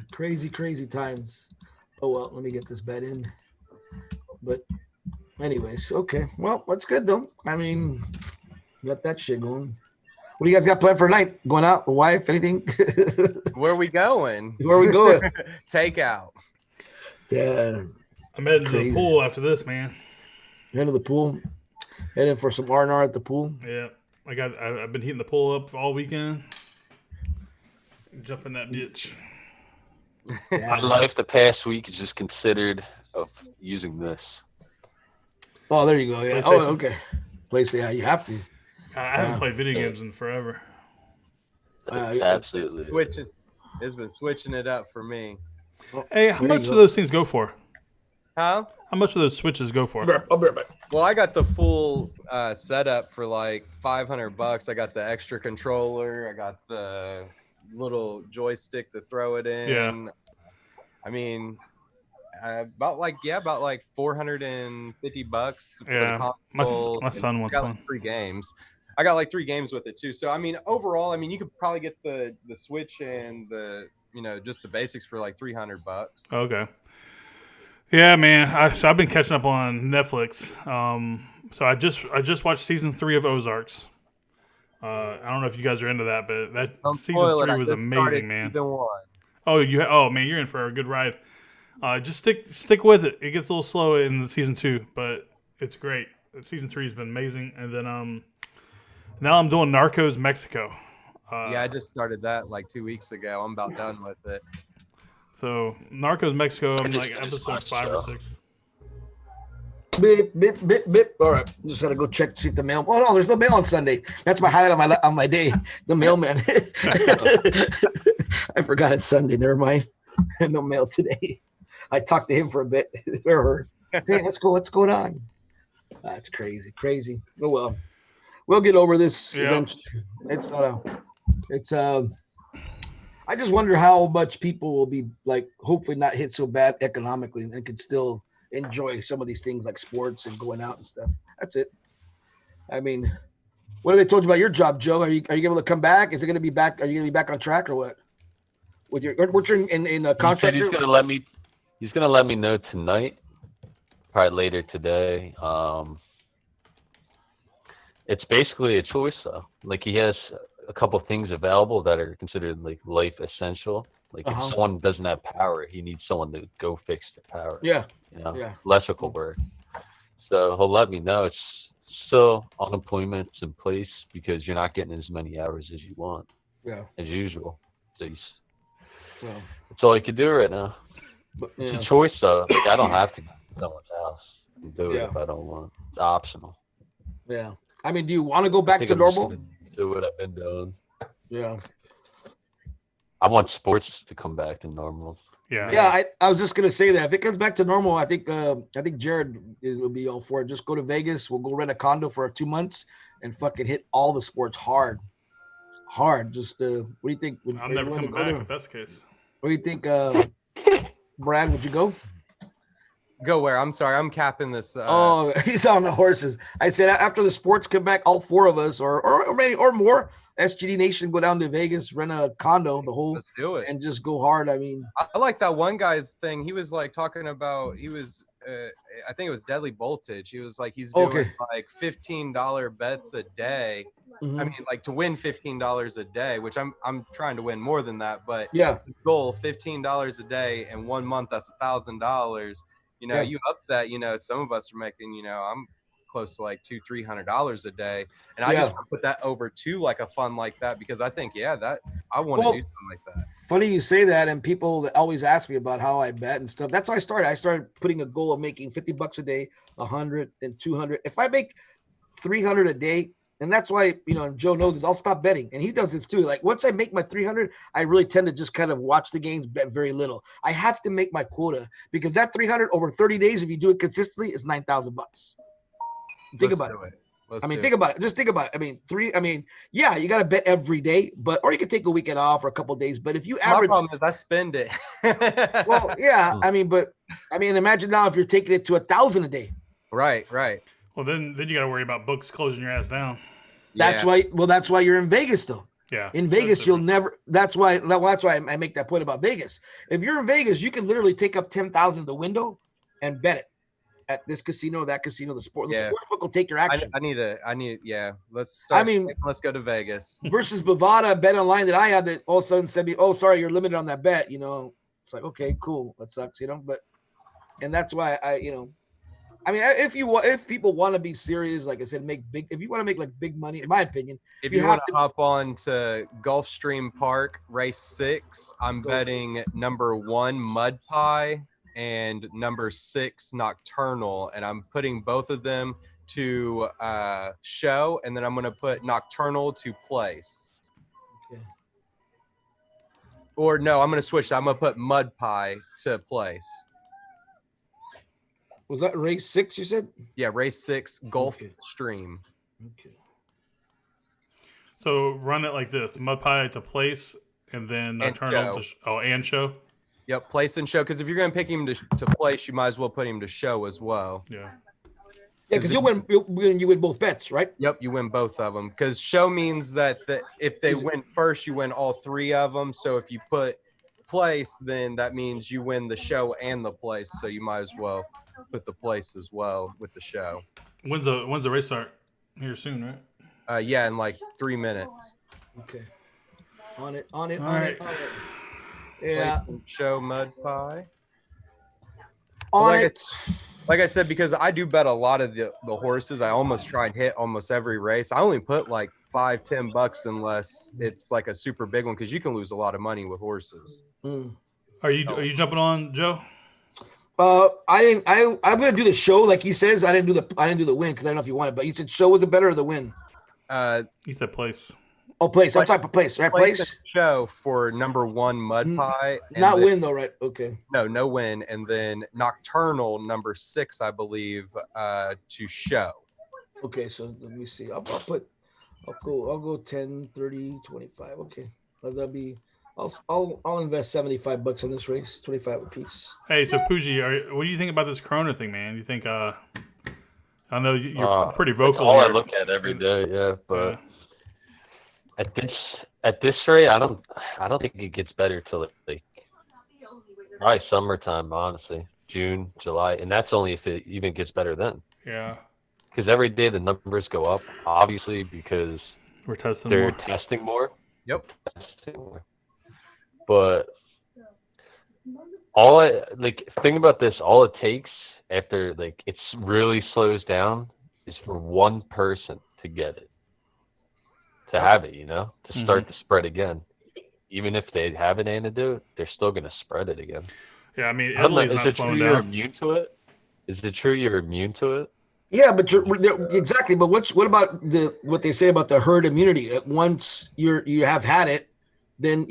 times. Oh well, let me get this bet in. But anyways, okay. Well, that's good though. I mean, got that shit going. What do you guys got planned for tonight? Going out? The wife? Anything? Where we going? Where we going? Takeout. Yeah. I'm heading to Crazy. the pool after this, man. Head to the pool. Heading for some R&R at the pool. Yeah, I've been heating the pool up all weekend. Jump in that ditch. My life the past week is just considered of using this. Oh, there you go. Yeah. Oh, okay. PlayStation. Yeah, you have to. I haven't played video games in forever. Absolutely. It's been switching it up for me. Hey, how There you much do go. those things go for? Huh? How much do those switches go for? I'll be right back. Well, I got the full setup for like $500. I got the extra controller. I got the little joystick to throw it in. Yeah. I mean, about like $450. For Yeah, the my console, son and wants I got one. like 3 games. I got like 3 games with it too. So I mean, overall, I mean, you could probably get the Switch and the just the basics for like $300. Okay. Yeah, man. So I've been catching up on Netflix. So I just watched season 3 of Ozarks. I don't know if you guys are into that, but that Don't season spoil it, 3 I was just started amazing, man. Season 1. Oh man, you're in for a good ride. Just stick with it. It gets a little slow in the season 2, but it's great. Season 3 has been amazing, and then now I'm doing Narcos Mexico. Yeah, I just started that like 2 weeks ago. I'm about done with it. So Narcos Mexico, I'm just like finished episode watching 5 or it. 6. Bip. All right, just gotta go check to see if the mail. Oh no, there's no mail on Sunday. That's my highlight on my day. The mailman. I forgot it's Sunday. Never mind. No mail today. I talked to him for a bit. Hey, let's go. What's going on? That's crazy. Oh well, we'll get over this Yeah. eventually. It's not a. It's I just wonder how much people will be like, hopefully not hit so bad economically, and could still enjoy some of these things like sports and going out and stuff. That's it. I mean, what have they told you about your job, Joe? Are you able to come back? Is it going to be back? Are you going to be back on track or what? With your, what's your in a He said contract? he's gonna let me. He's gonna let me know tonight, probably later today. It's basically a choice though. Like he has a couple things available that are considered like life essential. Like if someone doesn't have power, he needs someone to go fix the power. Yeah. Yeah. Electrical work. So he'll let me know. It's still unemployment's in place because you're not getting as many hours as you want. Yeah. As usual. So Well, that's all I can do right now. but, It's yeah. a choice though. Like I don't have to go to someone's house and do it Yeah. if I don't want. It's optional. Yeah. I mean, do you want to go I back think to I'm just normal? gonna do what I've been doing. Yeah. I want sports to come back to normal. Yeah. Yeah, I was just gonna say that if it comes back to normal, I think Jared will be all for it. Just go to Vegas. We'll go rent a condo for 2 months and fucking hit all the sports hard. Just what do you think? I'm never coming back if that's the case. What do you think, Brad? Would you go? Go where? I'm sorry, I'm capping this. Oh, he's on the horses. I said after the sports come back, all 4 of us, or maybe or more, SGD Nation go down to Vegas, rent a condo, the whole, let's do it. and just go hard. I mean, I like that one guy's thing. He was like talking about. He was, I think it was Deadly Voltage. He was like he's doing Okay. like $15 bets a day, Mhm. I mean, like to win $15 a day, which I'm trying to win more than that, but Yeah. goal $15 a day in 1 month, that's $1,000. Yeah. You up that, some of us are making, I'm close to like $200-300 a day. And I just Yeah. want to put that over to like a fund like that, because I think, that I want to Well, do something like that. funny you say that, and people that always ask me about how I bet and stuff. That's how I started. I started putting a goal of making $50 a day, 100 and 200. If I make 300 a day, and that's why, and Joe knows this, I'll stop betting. And he does this too. Like once I make my 300, I really tend to just kind of watch the games, bet very little. I have to make my quota, because that 300 over 30 days, if you do it consistently, is $9,000. Think about it. Think about it. Just think about it. Yeah, you got to bet every day, or you can take a weekend off or a couple of days. But if you average, my problem is I spend it. well, yeah, imagine now if you're taking it to 1,000 a day. Right. Well, then you got to worry about books closing your ass down. That's why. Well, that's why you're in Vegas, though. Yeah. In Vegas, you'll never. That's why I make that point about Vegas. If you're in Vegas, you can literally take up 10,000 of the window and bet it at this casino, that casino, the sportsbook will take your action. Let's start. Let's go to Vegas. Versus Bovada bet online that I had that all of a sudden said me, "Oh, sorry, you're limited on that bet." It's like, okay, cool, that sucks, But, and that's why if people want to be serious, like I said, if you want to make like big money, in my opinion, if you want to hop on to Gulfstream Park race 6, I'm betting number 1 Mud Pie and number 6 Nocturnal, and I'm putting both of them to show, and then I'm going to put Nocturnal to place. Okay. Or no, I'm going to switch. I'm going to put Mud Pie to place. Was that race 6 you said? Yeah, race 6 Gulfstream. Okay. So run it like this: Mud Pie to place, and then Nocturnal and show. Yep, place and show. Because if you're going to pick him to place, you might as well put him to show as well. Yeah. Yeah, because you win both bets, right? Yep, you win both of them. Because show means that if they win first, you win all 3 of them. So if you put place, then that means you win the show and the place. So you might as well put the place as well with the show. When's the race start? Here soon, right? Yeah, in like 3 minutes. Okay. On it. Yeah. Show Mud Pie. Like I said, because I do bet a lot of the horses, I almost try and hit almost every race. I only put like $5-10 unless it's like a super big one, because you can lose a lot of money with horses. Are you jumping on, Joe? I'm gonna do the show like he says. I didn't do the win because I don't know if you want it, but you said show was it better or the win? He said place. Oh, place. I'm talking place, right? Place. Show for number 1 Mud Pie. Not win though, right? Okay. No win, and then Nocturnal number 6, I believe, to show. Okay, so let me see. I'll go 10, 30, 25. Okay, that'll be. I'll invest $75 on this race, 25 apiece. Hey, so Pooji, what do you think about this Corona thing, man? You think? I know you're pretty vocal. All I look at every day, yeah. But at this rate, I don't think it gets better till like probably summertime, honestly, June, July, and that's only if it even gets better then. Yeah. Because every day the numbers go up, obviously, because they're testing more. Yep. Testing more. But think about this, all it takes after it really slows down is for one person to get it, to have it, to start to spread again. Even if they have an antidote, they're still going to spread it again. Yeah, I mean, Italy's not slowing down. You're immune to it? Is it true you're immune to it? Yeah, but exactly. But what about what they say about the herd immunity? Once you have had it, then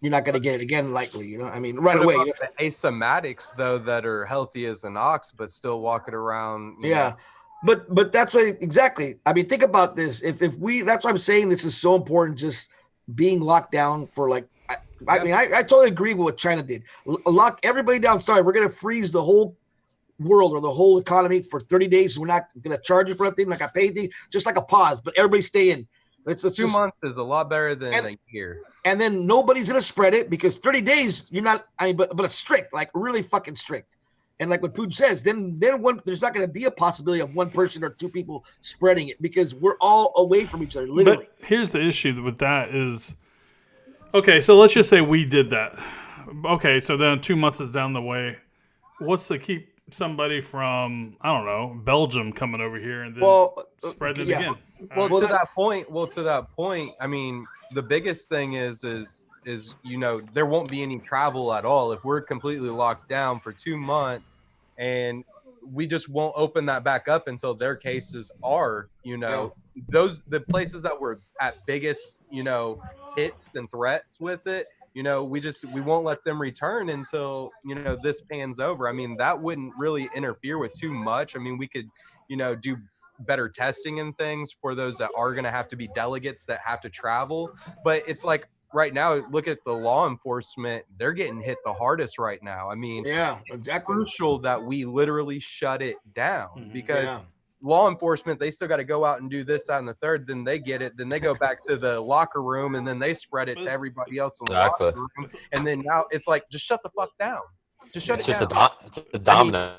you're not going to get it again, likely. Right away. The asomatics, though, that are healthy as an ox, but still walking around. Yeah, but that's why exactly. I mean, think about this. If that's why I'm saying this is so important. Just being locked down for I totally agree with what China did. Lock everybody down. Sorry, we're going to freeze the whole world or the whole economy for 30 days. We're not going to charge you for anything. Like I paid you, just like a pause. But everybody stay in. Let's 2 months is a lot better than a year. And then nobody's gonna spread it because 30 days you're not. But it's strict, like really fucking strict. And like what Pooj says, then there's not going to be a possibility of one person or two people spreading it because we're all away from each other, literally. But here's the issue with that is, okay, so let's just say we did that. Okay, so then 2 months is down the way. What's to keep somebody from, I don't know, Belgium coming over here and then spreading it again? Well, to that point, I mean, the biggest thing is there won't be any travel at all if we're completely locked down for 2 months, and we just won't open that back up until their cases are, the places that were at biggest, hits and threats with it. We won't let them return until, this pans over. I mean, that wouldn't really interfere with too much. I mean, we could, do better testing and things for those that are going to have to be delegates that have to travel. But it's like right now, look at the law enforcement. They're getting hit the hardest right now. I mean, yeah, exactly. It's crucial that we literally shut it down because law enforcement, they still got to go out and do this, that, and the third. Then they get it. Then they go back to the locker room and then they spread it to everybody else in the locker room. And then now it's like, just shut the fuck down. Just shut it down. It's a domino.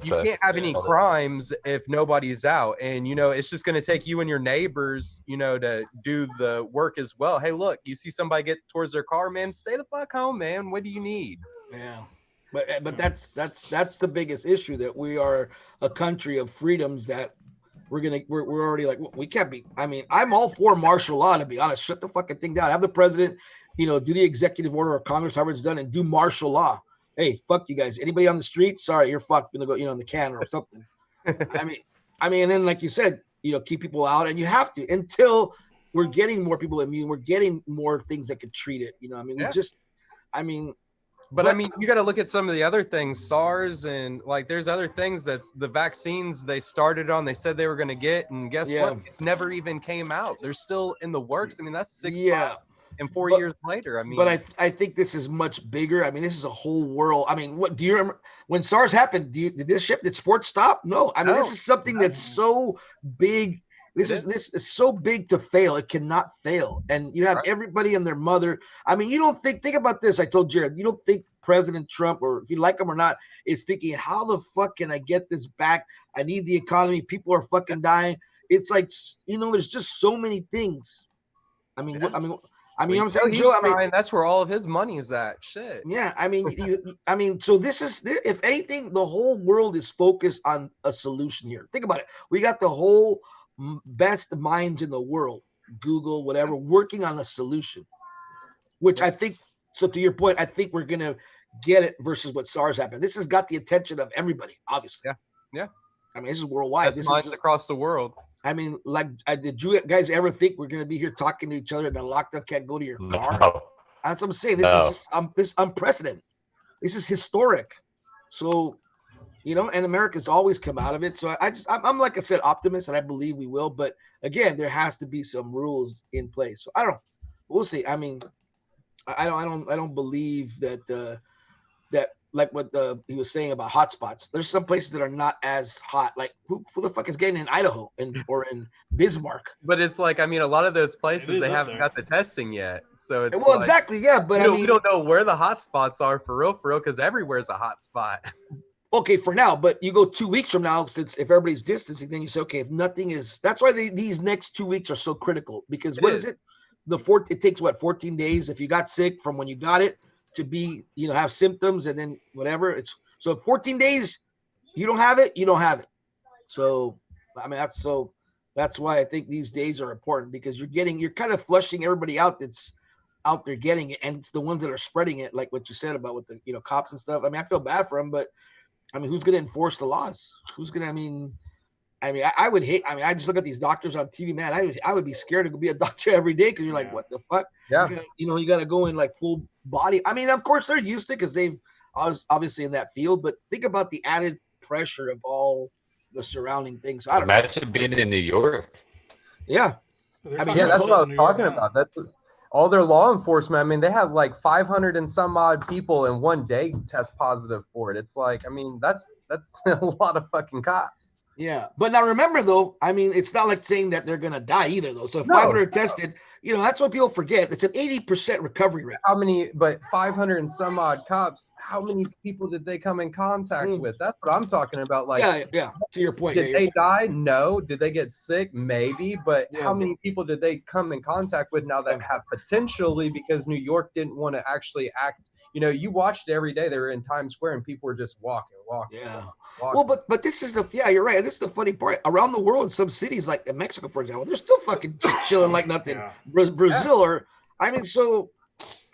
You can't have any crimes if nobody's out. And, it's just going to take you and your neighbors, to do the work as well. Hey, look, you see somebody get towards their car, man, stay the fuck home, man. What do you need? Yeah. But that's the biggest issue, that we are a country of freedoms that we're already like, we can't be. I mean, I'm all for martial law, to be honest. Shut the fucking thing down. Have the president, do the executive order or Congress, however it's done, and do martial law. Hey, fuck you guys. Anybody on the street? Sorry, you're fucked. Gonna go, in the can or something. I mean, and then like you said, keep people out, and you have to until we're getting more people immune. We're getting more things that could treat it. But I mean, you got to look at some of the other things, SARS, and like there's other things that the vaccines they started on, they said they were going to get, and guess what? It never even came out. They're still in the works. I mean, that's 6 months and 4 years later. I mean, but I think this is much bigger. I mean, this is a whole world. I mean, what do you remember when SARS happened? Did sports stop? No. I mean, this is something that's so big. This is so big to fail. It cannot fail. And you have everybody and their mother. I mean, you don't think about this. I told Jared, you don't think President Trump, or if you like him or not, is thinking, how the fuck can I get this back? I need the economy. People are fucking dying. It's like, there's just so many things. I mean, I'm saying, Joe, that's where all of his money is at. Shit. Yeah. I mean, so this is, if anything, the whole world is focused on a solution here. Think about it. We got the whole best minds in the world, Google, whatever, working on a solution, which I think, so to your point, I think we're going to get it versus what SARS happened. This has got the attention of everybody, obviously. Yeah. I mean, this is worldwide. This is across the world. I mean, did you guys ever think we're going to be here talking to each other and the lockdown can't go to your car? No. That's what I'm saying. This is just this unprecedented. This is historic. So, and America's always come out of it. So I'm like I said, optimist, and I believe we will. But again, there has to be some rules in place. So I don't know. We'll see. I mean, I don't believe that that like what he was saying about hotspots. There's some places that are not as hot. Like who the fuck is getting in Idaho or in Bismarck? But it's like, I mean, a lot of those places they haven't got the testing yet. So it's exactly, yeah. But we don't know where the hotspots are for real, because everywhere's a hotspot. Okay, for now, but you go 2 weeks from now, since if everybody's distancing, then you say, okay, if nothing is, that's why these next 2 weeks are so critical, because it takes 14 days if you got sick from when you got it to be, have symptoms, and then whatever. So 14 days, you don't have it, you don't have it. So, I mean, that's why I think these days are important, because you're kind of flushing everybody out that's out there getting it, and it's the ones that are spreading it, like what you said about with the, cops and stuff. I mean, I feel bad for them, but I mean, who's going to enforce the laws? Who's going to, I would hate, I just look at these doctors on TV, man. I would be scared to be a doctor every day, because you're like, what the fuck? Yeah. You got to go in like full body. I mean, of course they're used to it because they've obviously in that field, but think about the added pressure of all the surrounding things. So imagine being in New York. Yeah. I mean, that's what I was talking about. That's all their law enforcement. I mean, they have like 500 and some odd people in one day test positive for it. It's like, I mean, that's That's a lot of fucking cops. Yeah, but now remember though, I mean, it's not like saying that they're gonna die either though. So if No, 500 tested, you know, that's what people forget. It's an 80% recovery rate. How many? But 500 and some odd cops. How many people did they come in contact with? That's what I'm talking about. Like, Yeah. To your point, did they die? No. Did they get sick? Maybe. But how many people did they come in contact with now that have potentially, because New York didn't want to actually act? You know, you watched it every day. They were in Times Square and people were just walking. Yeah. Walking. Well, but this is you're right. This is the funny part. Around the world, in some cities like in Mexico, for example, they're still fucking chilling like nothing. Yeah. Brazil, or I mean,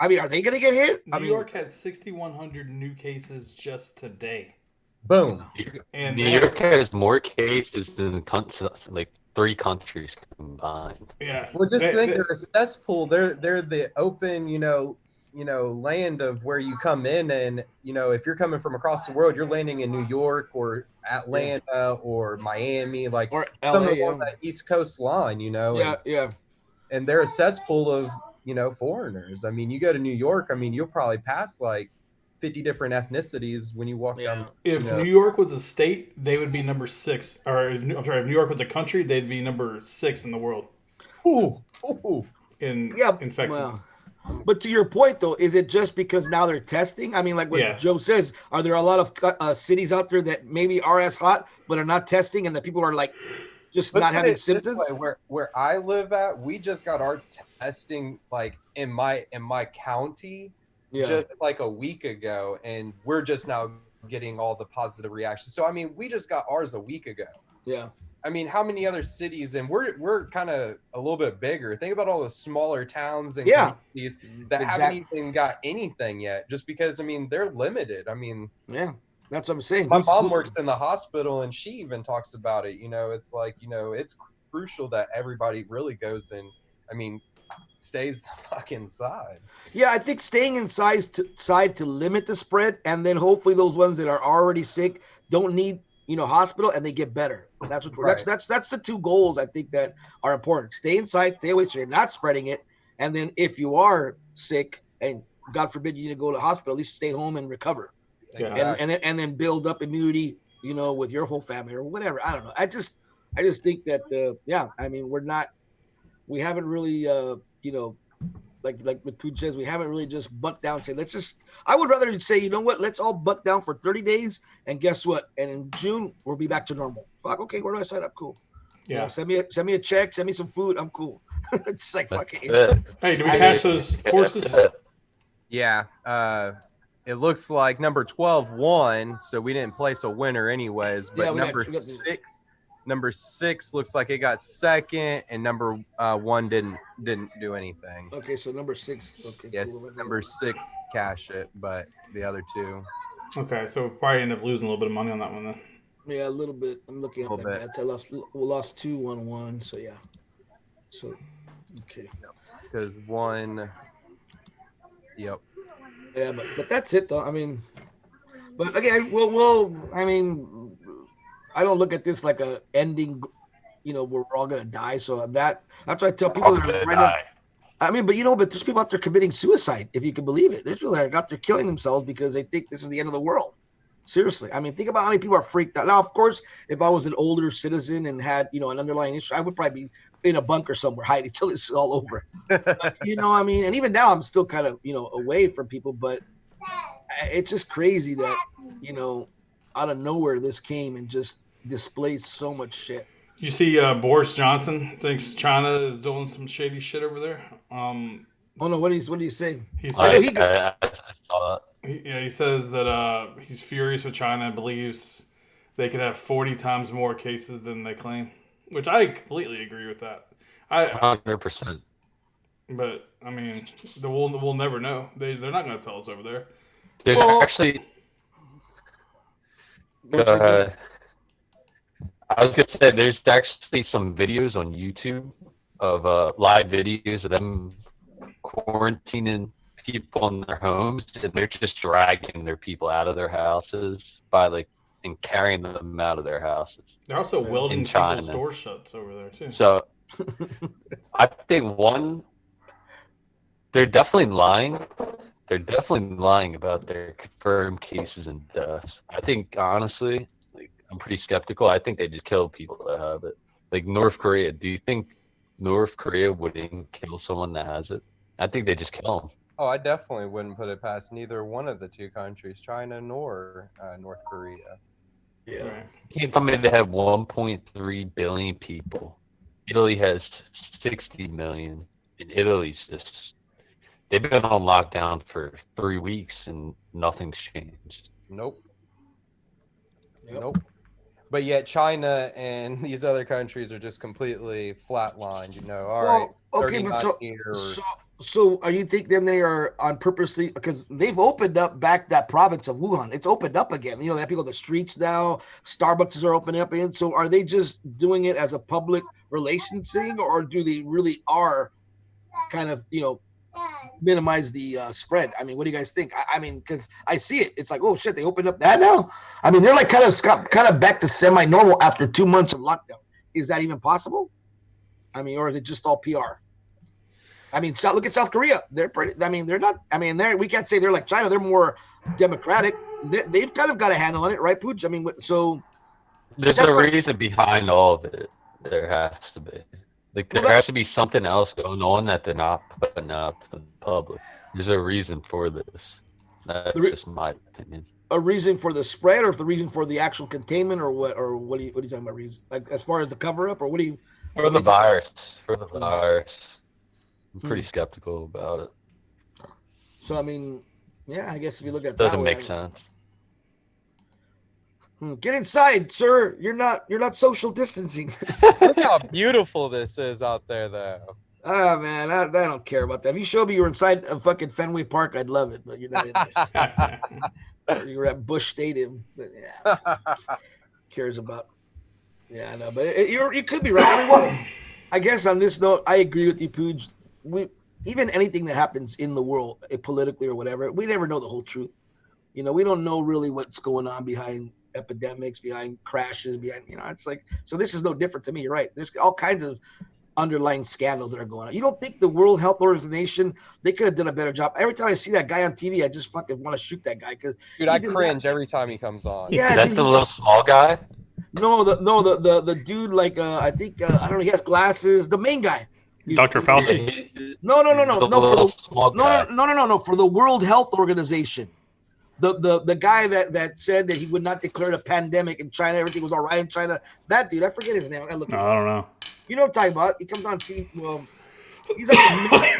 are they gonna get hit? New York had 6,100 new cases just today. Boom. And New York has more cases than like 3 countries combined. Yeah. Well, just think they're a cesspool. They're the open, land of where you come in, and if you're coming from across the world, you're landing in New York or Atlanta or Miami, like or some LA, of that East Coast line, and they're a cesspool of foreigners. I mean, you go to New York, I mean, you'll probably pass like 50 different ethnicities when you walk down. If New York was a state, they would be number 6. Or if New York was a country, they'd be number 6 in the world. Ooh. Infected. Well, but to your point, though, is it just because now they're testing? I mean, like what Joe says, are there a lot of cities out there that maybe are as hot but are not testing, and that people are like just not having symptoms? Where I live at, we just got our testing like in my county just like a week ago, and we're just now getting all the positive reactions. So I mean, we just got ours a week ago. Yeah. I mean, how many other cities, and we're kind of a little bit bigger. Think about all the smaller towns and cities that haven't even got anything yet, just because, I mean, they're limited. I mean, that's what I'm saying. My mom works in the hospital, and she even talks about it. It's like, it's crucial that everybody really goes and, I mean, stays the fuck inside. Yeah, I think staying inside to limit the spread, and then hopefully those ones that are already sick don't need hospital, and they get better. That's what that's the 2 goals I think that are important. Stay inside, stay away so you're not spreading it, and then if you are sick and God forbid you need to go to the hospital, at least stay home and recover. Exactly. And then build up immunity, with your whole family or whatever. I don't know. I just think that I mean, we haven't really like what Pooch says, we haven't really just bucked down and say, I would rather say, you know what, let's all buck down for 30 days, and guess what? And in June, we'll be back to normal. Fuck, okay, where do I sign up? Cool. Yeah. Send me a check, send me some food, I'm cool. It's like fucking. Hey, do we cash those horses? Yeah. It looks like number 12 won, so we didn't place a winner anyways, but number 6 looks like it got second, and number 1 didn't do anything. Okay, so number 6. Okay. Yes, cool. Number 6 cash it, but the other 2. Okay, so we'll probably end up losing a little bit of money on that one then. Yeah, a little bit. I'm looking at that bets. We lost 2-1-1. So yeah. So okay. Because 1. Yep. Yeah, but that's it though. I mean, but again, I mean, I don't look at this like a ending, where we're all gonna die. So that's what I tell people that are right now. I mean, but there's people out there committing suicide, if you can believe it. There's people that are out there killing themselves because they think this is the end of the world. Seriously. I mean, think about how many people are freaked out. Now, of course, if I was an older citizen and had, an underlying issue, I would probably be in a bunker somewhere hiding till this is all over. I mean, and even now I'm still kind of, away from people, but it's just crazy that, out of nowhere this came and just displaced so much shit. You see, Boris Johnson thinks China is doing some shady shit over there. Oh no! What do you say? He said, I saw that. He says that he's furious with China and believes they could have 40 times more cases than they claim, which I completely agree with that. 100%. But I mean, we'll never know. They're not going to tell us over there. There's actually. I was gonna say there's actually some videos on YouTube of live videos of them quarantining people in their homes, and they're just dragging their people out of their houses and carrying them out of their houses. They're also welding people's door shuts over there too. So I think they're definitely lying, they're definitely lying about their confirmed cases and deaths. I think honestly, like I'm pretty skeptical. I think they just kill people that have it. Like North Korea. Do you think North Korea would even kill someone that has it? I think they just kill them. Oh, I definitely wouldn't put it past neither one of the two countries, China nor North Korea. Yeah. Right. You can't tell me they have 1.3 billion people. Italy has 60 million, and Italy's just they've been on lockdown for 3 weeks and nothing's changed. Nope. Yep. Nope. But yet China and these other countries are just completely flatlined. You know, all right. Well, okay, but 39 here or- so are you think then they are on purposely because they've opened up back that province of Wuhan? It's opened up again. You know, they have people on the streets now. Starbucks are opening up again. So are they just doing it as a public relations thing, or do they really are kind of minimize the spread? I mean, what do you guys think? I mean, because I see it. It's like, oh shit, they opened up that now. I mean, they're like kind of back to semi-normal after 2 months of lockdown. Is that even possible? I mean, or is it just all PR? I mean, look at South Korea. They're pretty. I mean, they're not. I mean, we can't say they're like China. They're more democratic. They've kind of got a handle on it, right, Pooch? I mean, so there's a reason behind all of it. There has to be. Like there has to be something else going on that they're not putting out to the public. There's a reason for this. That's just my opinion. A reason for the spread, or the reason for the actual containment, or what? Or what are you talking about? Reason like as far as the cover up, or what do you? For the virus. For the virus. I'm pretty skeptical about it. So I mean, yeah, I guess if you look at it doesn't make sense. Get inside, sir. You're not social distancing. Look how beautiful this is out there, though. Oh man, I don't care about that. If you showed me you were inside a fucking Fenway Park, I'd love it. But you're not in there. You're at Busch Stadium. But yeah, cares about. Yeah, I know, but you could be right. I mean, well, I guess on this note, I agree with you, Pooj. Even anything that happens in the world, politically or whatever, we never know the whole truth. You know, we don't know really what's going on behind epidemics, behind crashes, behind, it's like, so this is no different to me. You're right. There's all kinds of underlying scandals that are going on. You don't think the World Health Organization, they could have done a better job? Every time I see that guy on TV, I just fucking want to shoot that guy because dude, I cringe every time he comes on. Yeah, that's the little small guy. No, the dude, like I think I don't know, he has glasses. The main guy, Dr. Fauci. No, for the World Health Organization. The guy that said that he would not declare a pandemic in China, everything was all right in China. That dude, I forget his name. I don't know. You know what I'm talking about? He comes on TV. Well, he's like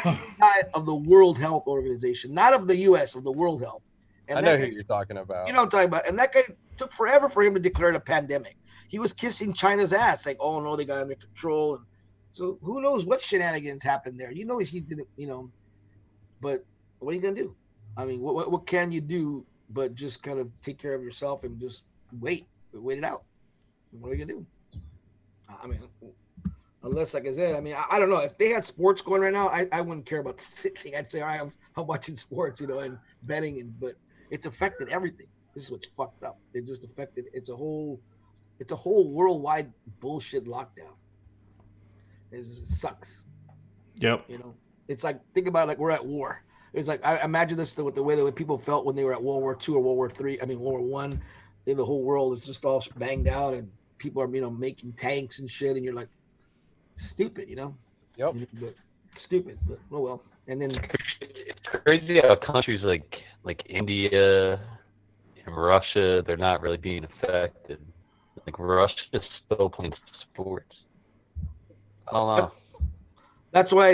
the guy of the World Health Organization, not of the U.S., of the World Health. And I know who you're talking about. You know what I'm talking about. And that guy took forever for him to declare a pandemic. He was kissing China's ass, like, oh no, they got under control. And so who knows what shenanigans happened there? You know, he didn't. But what are you gonna do? I mean, what can you do but just kind of take care of yourself and just wait it out? What are you gonna do? I mean, unless, like I said, I mean, I don't know. If they had sports going right now, I wouldn't care about the thing. I'd say, all right, I'm watching sports, and betting, but it's affected everything. This is what's fucked up. It just affected. It's a whole worldwide bullshit lockdown. It sucks. Yep. It's like, think about it, like we're at war. It's like, I imagine this with the way that people felt when they were at World War II or World War III. I mean, World War I. The whole world is just all banged out, and people are, making tanks and shit, and you're like, stupid, Yep. But stupid, but oh well. And then it's crazy how countries like India and Russia, they're not really being affected. Like Russia's still playing sports. I don't know. That's why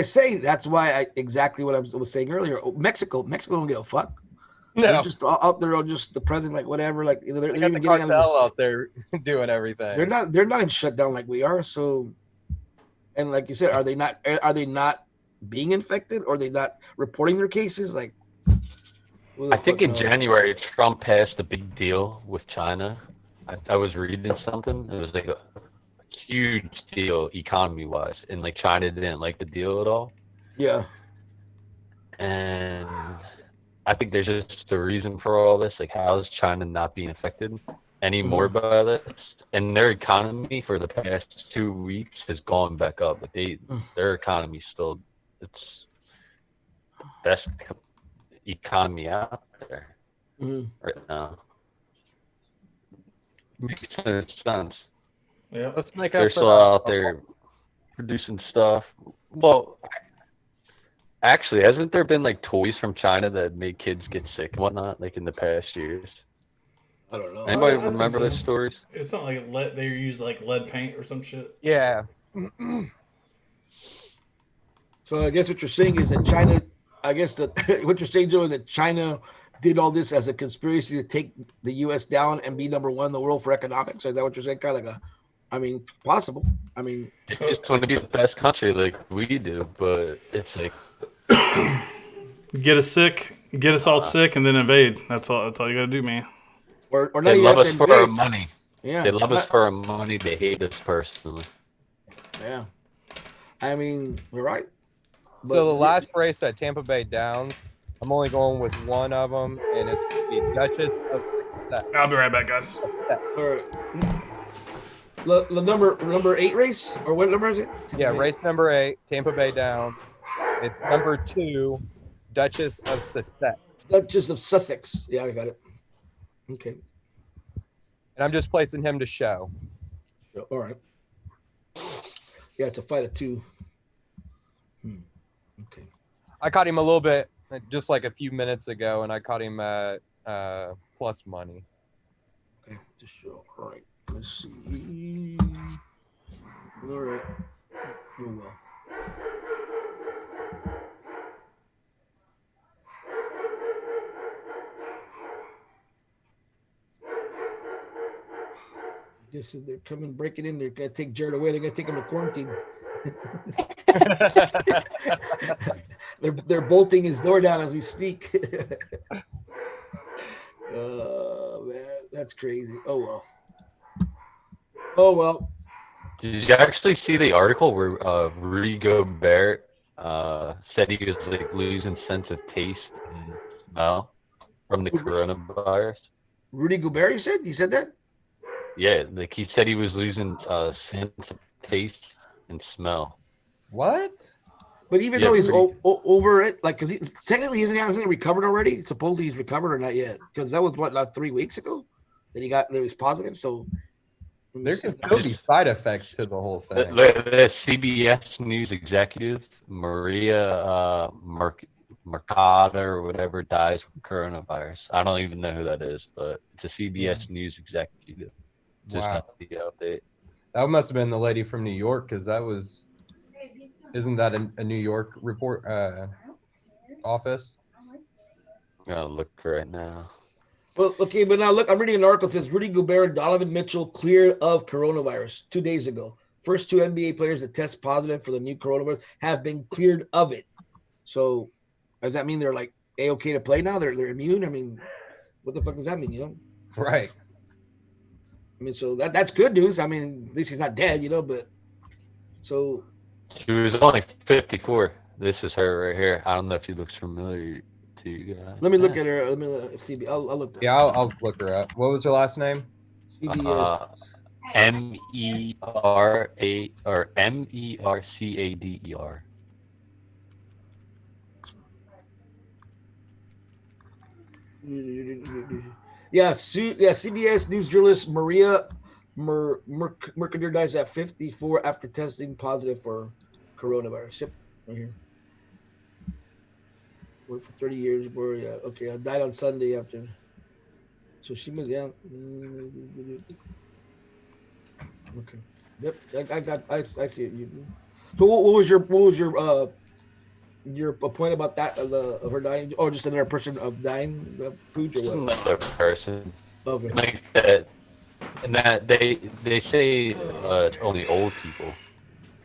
exactly what I was saying earlier. Mexico don't give a fuck. No. They're just out there, just the president, like whatever, like they're got the cartel out there doing everything. They're not in shutdown like we are. So, and like you said, are they not being infected, or are they not reporting their cases? Like, I think in January Trump passed a big deal with China. I was reading something. It was like a huge deal economy-wise, and like China didn't like the deal at all. Yeah. And I think there's just a reason for all this. Like, how is China not being affected anymore by this? And their economy for the past 2 weeks has gone back up. But their economy still, it's best economy out there Mhm. right now. Makes sense. Yeah. Let's make They're up for still out there producing stuff. Well, actually, hasn't there been like toys from China that made kids get sick and whatnot, like in the past years? I don't know. Anybody I think remember so. those stories? It's not like lead. They use like lead paint or some shit. Yeah. So I guess what you're saying is that China. I guess that what you're saying, Joe, is that China did all this as a conspiracy to take the U.S. down and be number one in the world for economics. Is that what you're saying? Kind of like I mean, possible. I mean, They just want to be the best country like we do, but it's like Get us sick, get us all sick, and then invade. That's all. That's all you gotta do, man. or not they even love have us to for our invade. money. Yeah, They love us not- for our money. They hate us personally. yeah. I mean, you're right. So the But- last race at Tampa Bay Downs, I'm only going with one of them, and it's the Duchess of Success. I'll be right back, guys. Or the number 8 race, or what number is it? Yeah, race number 8, Tampa Bay Downs. It's number 2, Duchess of Success. Duchess of Sussex. Yeah, I got it. Okay. And I'm just placing him to show. Yeah, all right. Yeah, it's a fight of 2. Okay. I caught him a little bit, just like a few minutes ago, and I caught him at plus money. Okay. To show. All right. Let's see. All right. Oh well. I guess they're coming, breaking in. They're gonna take Jared away. They're gonna take him to quarantine. they're bolting his door down as we speak. Oh man, that's crazy. Oh well. Oh well. Did you actually see the article where Rudy Gobert said he was like losing sense of taste and smell from the coronavirus? Rudy Gobert, he said that? Yeah, like he said he was losing sense of taste and smell. What? But even Yeah, though he's pretty- over it, like, because technically hasn't he recovered already? Supposedly he's recovered or not yet? Because that was what, like 3 weeks ago that he was positive. So There could still be side effects to the whole thing. The CBS News executive Maria Mercado or whatever dies from coronavirus. I don't even know who that is, but it's a CBS News executive. Just Wow. got the update. That must have been the lady from New York, because isn't that a New York report office? I'm gonna look right now. Well, okay, but now look, I'm reading an article that says Rudy Gobert and Donovan Mitchell cleared of coronavirus 2 days ago. First 2 NBA players that test positive for the new coronavirus have been cleared of it. So does that mean they're like A-okay to play now? They're immune? I mean, what the fuck does that mean, you know? Right. I mean, so that's good news. I mean, at least he's not dead, you know, but so She was only 54. This is her right here. I don't know if she looks familiar to you guys. let me look at her. Let me see. I'll look that. Yeah, I'll look her up. What was her last name? CBS. MERA or MERCADER. Yeah, CBS News journalist Maria Mercader dies at 54 after testing positive for coronavirus. Yep, right here. Worked for 30 years. Okay, I died on Sunday after. So she was, yeah. Okay. Yep, I see it. So what was your point about that of her dying, or just another person of dying, Pooch, or what? Another person. Okay. Like that, and that they say it's only old people.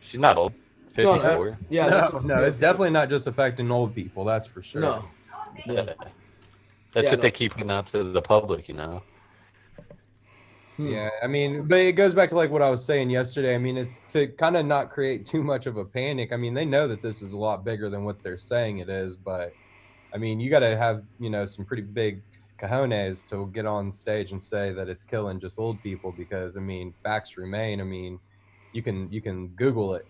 She's not old. 54. Yeah, No, it's definitely not just affecting old people. That's for sure. no. Yeah. That's Yeah, what no. they keep putting out to the public, you know. Yeah, I mean, but it goes back to like what I was saying yesterday. I mean, it's to kind of not create too much of a panic. I mean, they know that this is a lot bigger than what they're saying it is, but I mean, you got to have, some pretty big cojones to get on stage and say that it's killing just old people, because I mean, facts remain. I mean, you can Google it.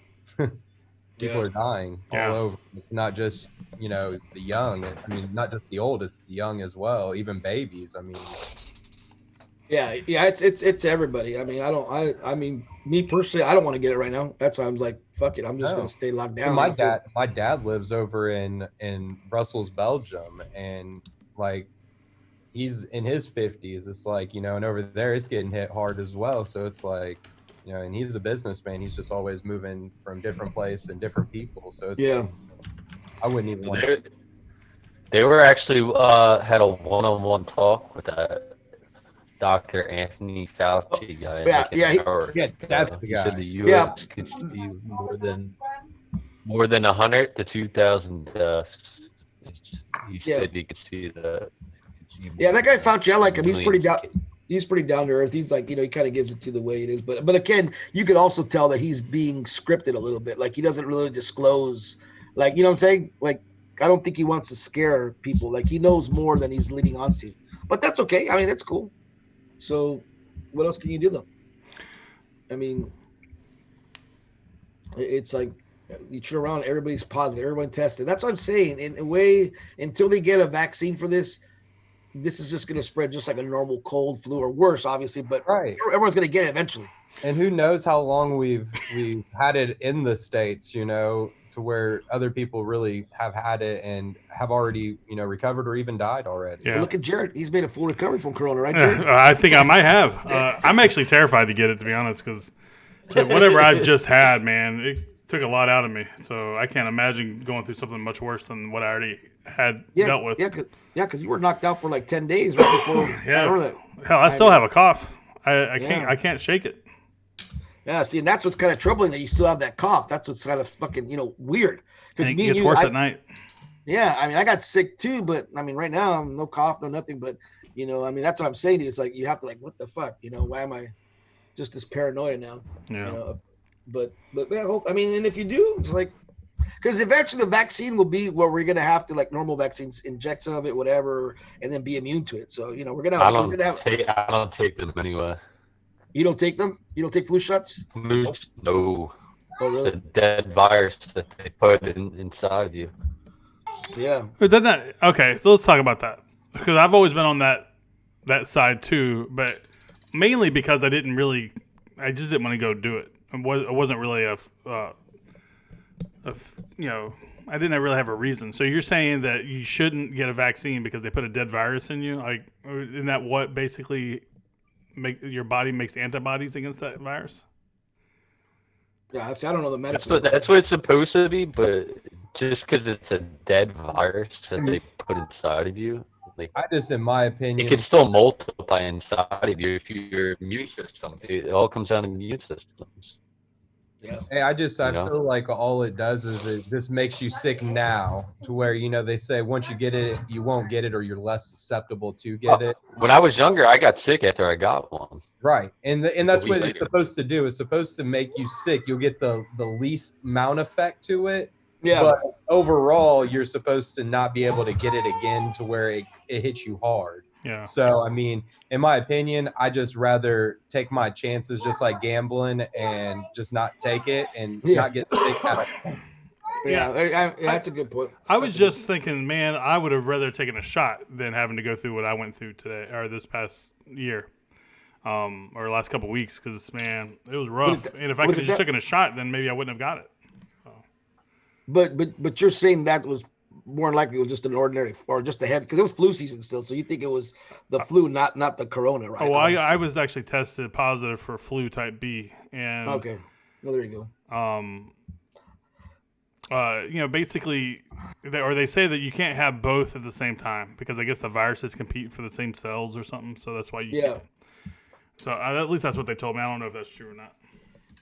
People are dying all over. It's not just, the young. I mean, not just the old, it's the young as well, even babies. I mean, Yeah, it's everybody. I mean, I mean, me personally, I don't want to get it right now. That's why I'm like, fuck it, I'm just no. gonna stay locked So down. my dad lives over in Brussels, Belgium, and like he's in his 50s. It's like, and over there it's getting hit hard as well. So it's like, and he's a businessman. He's just always moving from different place and different people. So it's like, I wouldn't even want to. They were actually had a one-on-one talk with Dr. Anthony Fauci guy. That's the guy. He said the U.S. could see more than 100 to 2,000 deaths. He said he could see that. Yeah, that guy Fauci, I like him. He's pretty down. He's pretty down to earth. He's like, he kind of gives it to the way it is. But again, you could also tell that he's being scripted a little bit. Like he doesn't really disclose. Like, you know what I'm saying? Like, I don't think he wants to scare people. Like he knows more than he's leading on to. But that's okay. I mean, that's cool. So, what else can you do though? I mean, it's like you turn around, everybody's positive, everyone tested. That's what I'm saying. In a way, until they get a vaccine for this is just going to spread just like a normal cold, flu, or worse, obviously. But everyone's going to get it eventually. And who knows how long we've had it in the States, to where other people really have had it and have already, recovered or even died already. Yeah. Well, look at Jared. He's made a full recovery from Corona, right, Jared? I think I might have. I'm actually terrified to get it, to be honest, because whatever I've just had, man, it took a lot out of me. So I can't imagine going through something much worse than what I already had dealt with. Yeah, because you were knocked out for like 10 days right before. Yeah. Hell, I still have a cough. I can't shake it. Yeah, see, and that's what's kind of troubling, that you still have that cough. That's what's kind of fucking, weird. Because it gets worse at night. Yeah, I mean, I got sick too, but I mean, right now, I'm no cough, no nothing. But, I mean, that's what I'm saying to you. It's like, you have to what the fuck? Why am I just this paranoia now? Yeah. But I hope, I mean, and if you do, it's like, because eventually the vaccine will be where we're going to have to, like normal vaccines, inject some of it, whatever, and then be immune to it. So, we're going to have. I don't take them anyway. You don't take them? You don't take flu shots? No. Oh, really? The dead virus that they put inside you. Yeah. Okay, so let's talk about that. Because I've always been on that side too, but mainly because I just didn't want to go do it. I wasn't really I didn't really have a reason. So you're saying that you shouldn't get a vaccine because they put a dead virus in you? Like, isn't that what basically your body makes antibodies against that virus? Yeah, I don't know the medical. That's what it's supposed to be, but just because it's a dead virus that they put inside of you, in my opinion, it can still multiply inside of you if your immune system. It all comes down to immune systems. Yeah. Hey, I feel like all it does is it just makes you sick now, to where they say once you get it, you won't get it, or you're less susceptible to get it. When I was younger, I got sick after I got one. Right, and that's what it's supposed to do. It's supposed to make you sick. You'll get the least amount effect to it. Yeah. But overall, you're supposed to not be able to get it again, to where it hits you hard. Yeah. So, I mean, in my opinion, I just rather take my chances, just like gambling, and just not take it and not get sick out of it. Yeah, that's a good point. I was just thinking, man, I would have rather taken a shot than having to go through what I went through today or this past year, or last couple of weeks, because, man, it was rough. And if I could have just taken a shot, then maybe I wouldn't have got it. So. But you're saying that was more than likely it was just an ordinary, or just a head, because it was flu season still. So you think it was the flu, not the corona, right? Oh, well, I was actually tested positive for flu type B, and okay, well, there you go. Basically, they say that you can't have both at the same time because I guess the viruses compete for the same cells or something. So that's why you can't. So at least that's what they told me. I don't know if that's true or not.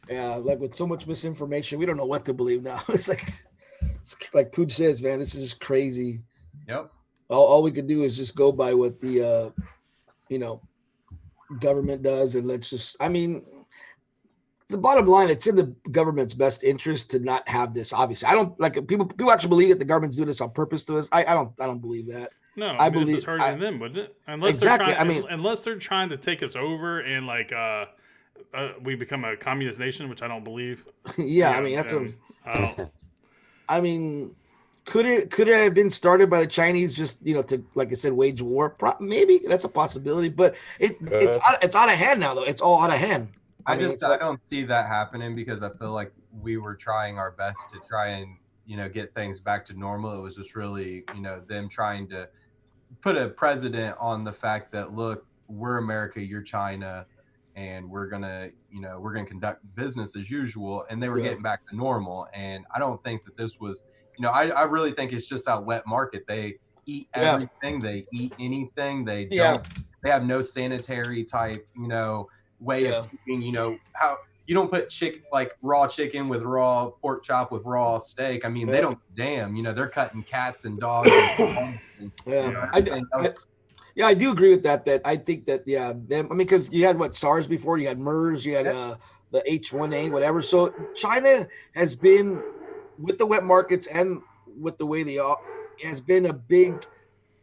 Yeah, like with so much misinformation, we don't know what to believe now. It's like Pooch says, man, this is just crazy. Yep. All we can do is just go by what the government does, and let's just. I mean, the bottom line, it's in the government's best interest to not have this. Obviously, I don't like people actually believe that the government's doing this on purpose to us. I don't believe that. No, I believe it's hurting them, wouldn't it? Exactly. Unless they're trying to take us over and we become a communist nation, which I don't believe. Yeah, I mean that's I don't. I mean, could it have been started by the Chinese just to, like I said, wage war? Maybe that's a possibility, but it's out of hand now though. It's all out of hand. I don't see that happening because I feel like we were trying our best to try and get things back to normal. It was just really them trying to put a precedent on the fact that, look, we're America, you're China, and we're gonna conduct business as usual, and they were getting back to normal. And I don't think that this was I really think it's just that wet market. They eat everything, they eat anything, they have no sanitary type way of keeping how you don't put raw chicken with raw pork chop with raw steak. I mean, they don't damn, they're cutting cats and dogs. I do agree with that. That I think that because you had SARS before, you had MERS, you had the H1N, whatever. So China has been, with the wet markets and with the way they are, has been a big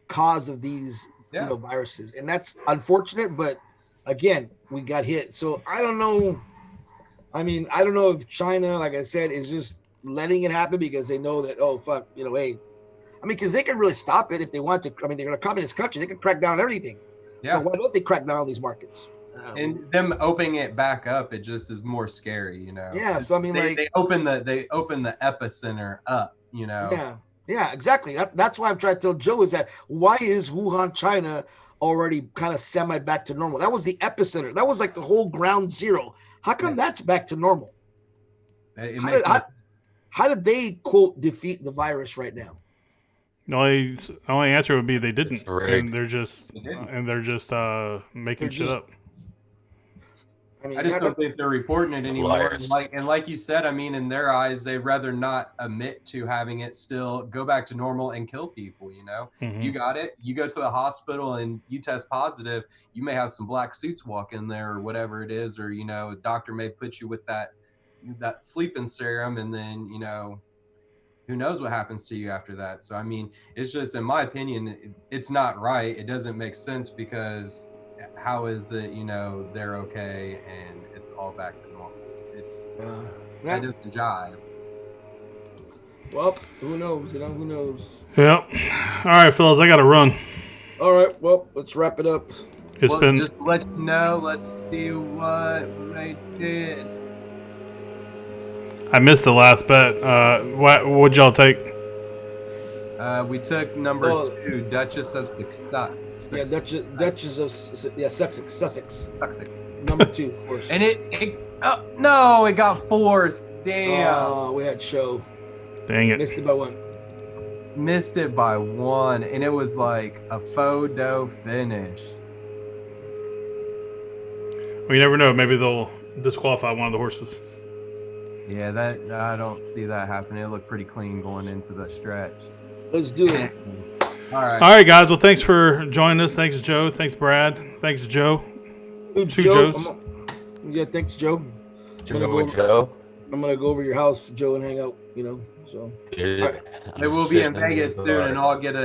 cause of these viruses, and that's unfortunate. But again, we got hit. So I don't know. I mean, I don't know if China, like I said, is just letting it happen because they know that, oh, fuck, hey, I mean, because they can really stop it if they want to. I mean, they're a communist country. They can crack down on everything. Yeah. So why don't they crack down on these markets? And them opening it back up, it just is more scary, Yeah. So I mean, they open the epicenter up, Yeah, exactly. That's why I'm trying to tell Joe is that why is Wuhan, China, already kind of semi back to normal? That was the epicenter. That was like the whole ground zero. How come that's back to normal? How did they, quote, defeat the virus right now? The only answer would be they didn't, and they're just making shit up. I mean, I just don't think they're reporting it anymore. And like you said, I mean, in their eyes, they'd rather not admit to having it still go back to normal and kill people. You got it. You go to the hospital and you test positive. You may have some black suits walk in there or whatever it is, or a doctor may put you with that sleeping serum, and then who knows what happens to you after that. So I mean, it's just, in my opinion, it's not right. It doesn't make sense because how is it they're okay and it's all back to normal? That doesn't jive. Well, who knows? Who knows? Yep. All right, fellas, I got to run. All right, well, let's wrap it up. Just to let you know, let's see what I did. I missed the last bet. What'd y'all take? We took number 2, Duchess of Sussex. Yeah, Duchess of Sussex. Number 2, of course. And it got 4th. Damn. Oh, we had show. Dang it. Missed it by 1. Missed it by 1, and it was like a photo finish. Well, you never know. Maybe they'll disqualify one of the horses. Yeah, that I don't see that happening. It looked pretty clean going into the stretch. Let's do it. All right, guys. Well, thanks for joining us. Thanks, Joe. Thanks, Brad. Thanks, Joe. Two Joes. Yeah, thanks, Joe. I'm gonna go over your house, Joe, and hang out. So. Right. They will be in Vegas soon, and I'll get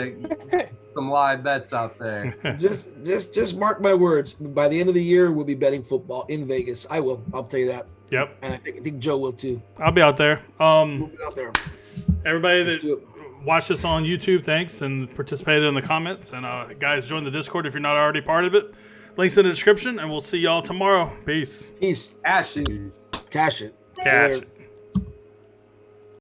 some live bets out there. Just mark my words. By the end of the year, we'll be betting football in Vegas. I will. I'll tell you that. Yep. And I think Joe will too. I'll be out there. We'll be out there. Everybody that watched us on YouTube, thanks, and participated in the comments. And guys, join the Discord if you're not already part of it. Links in the description, and we'll see y'all tomorrow. Peace. Cash it. Cash it.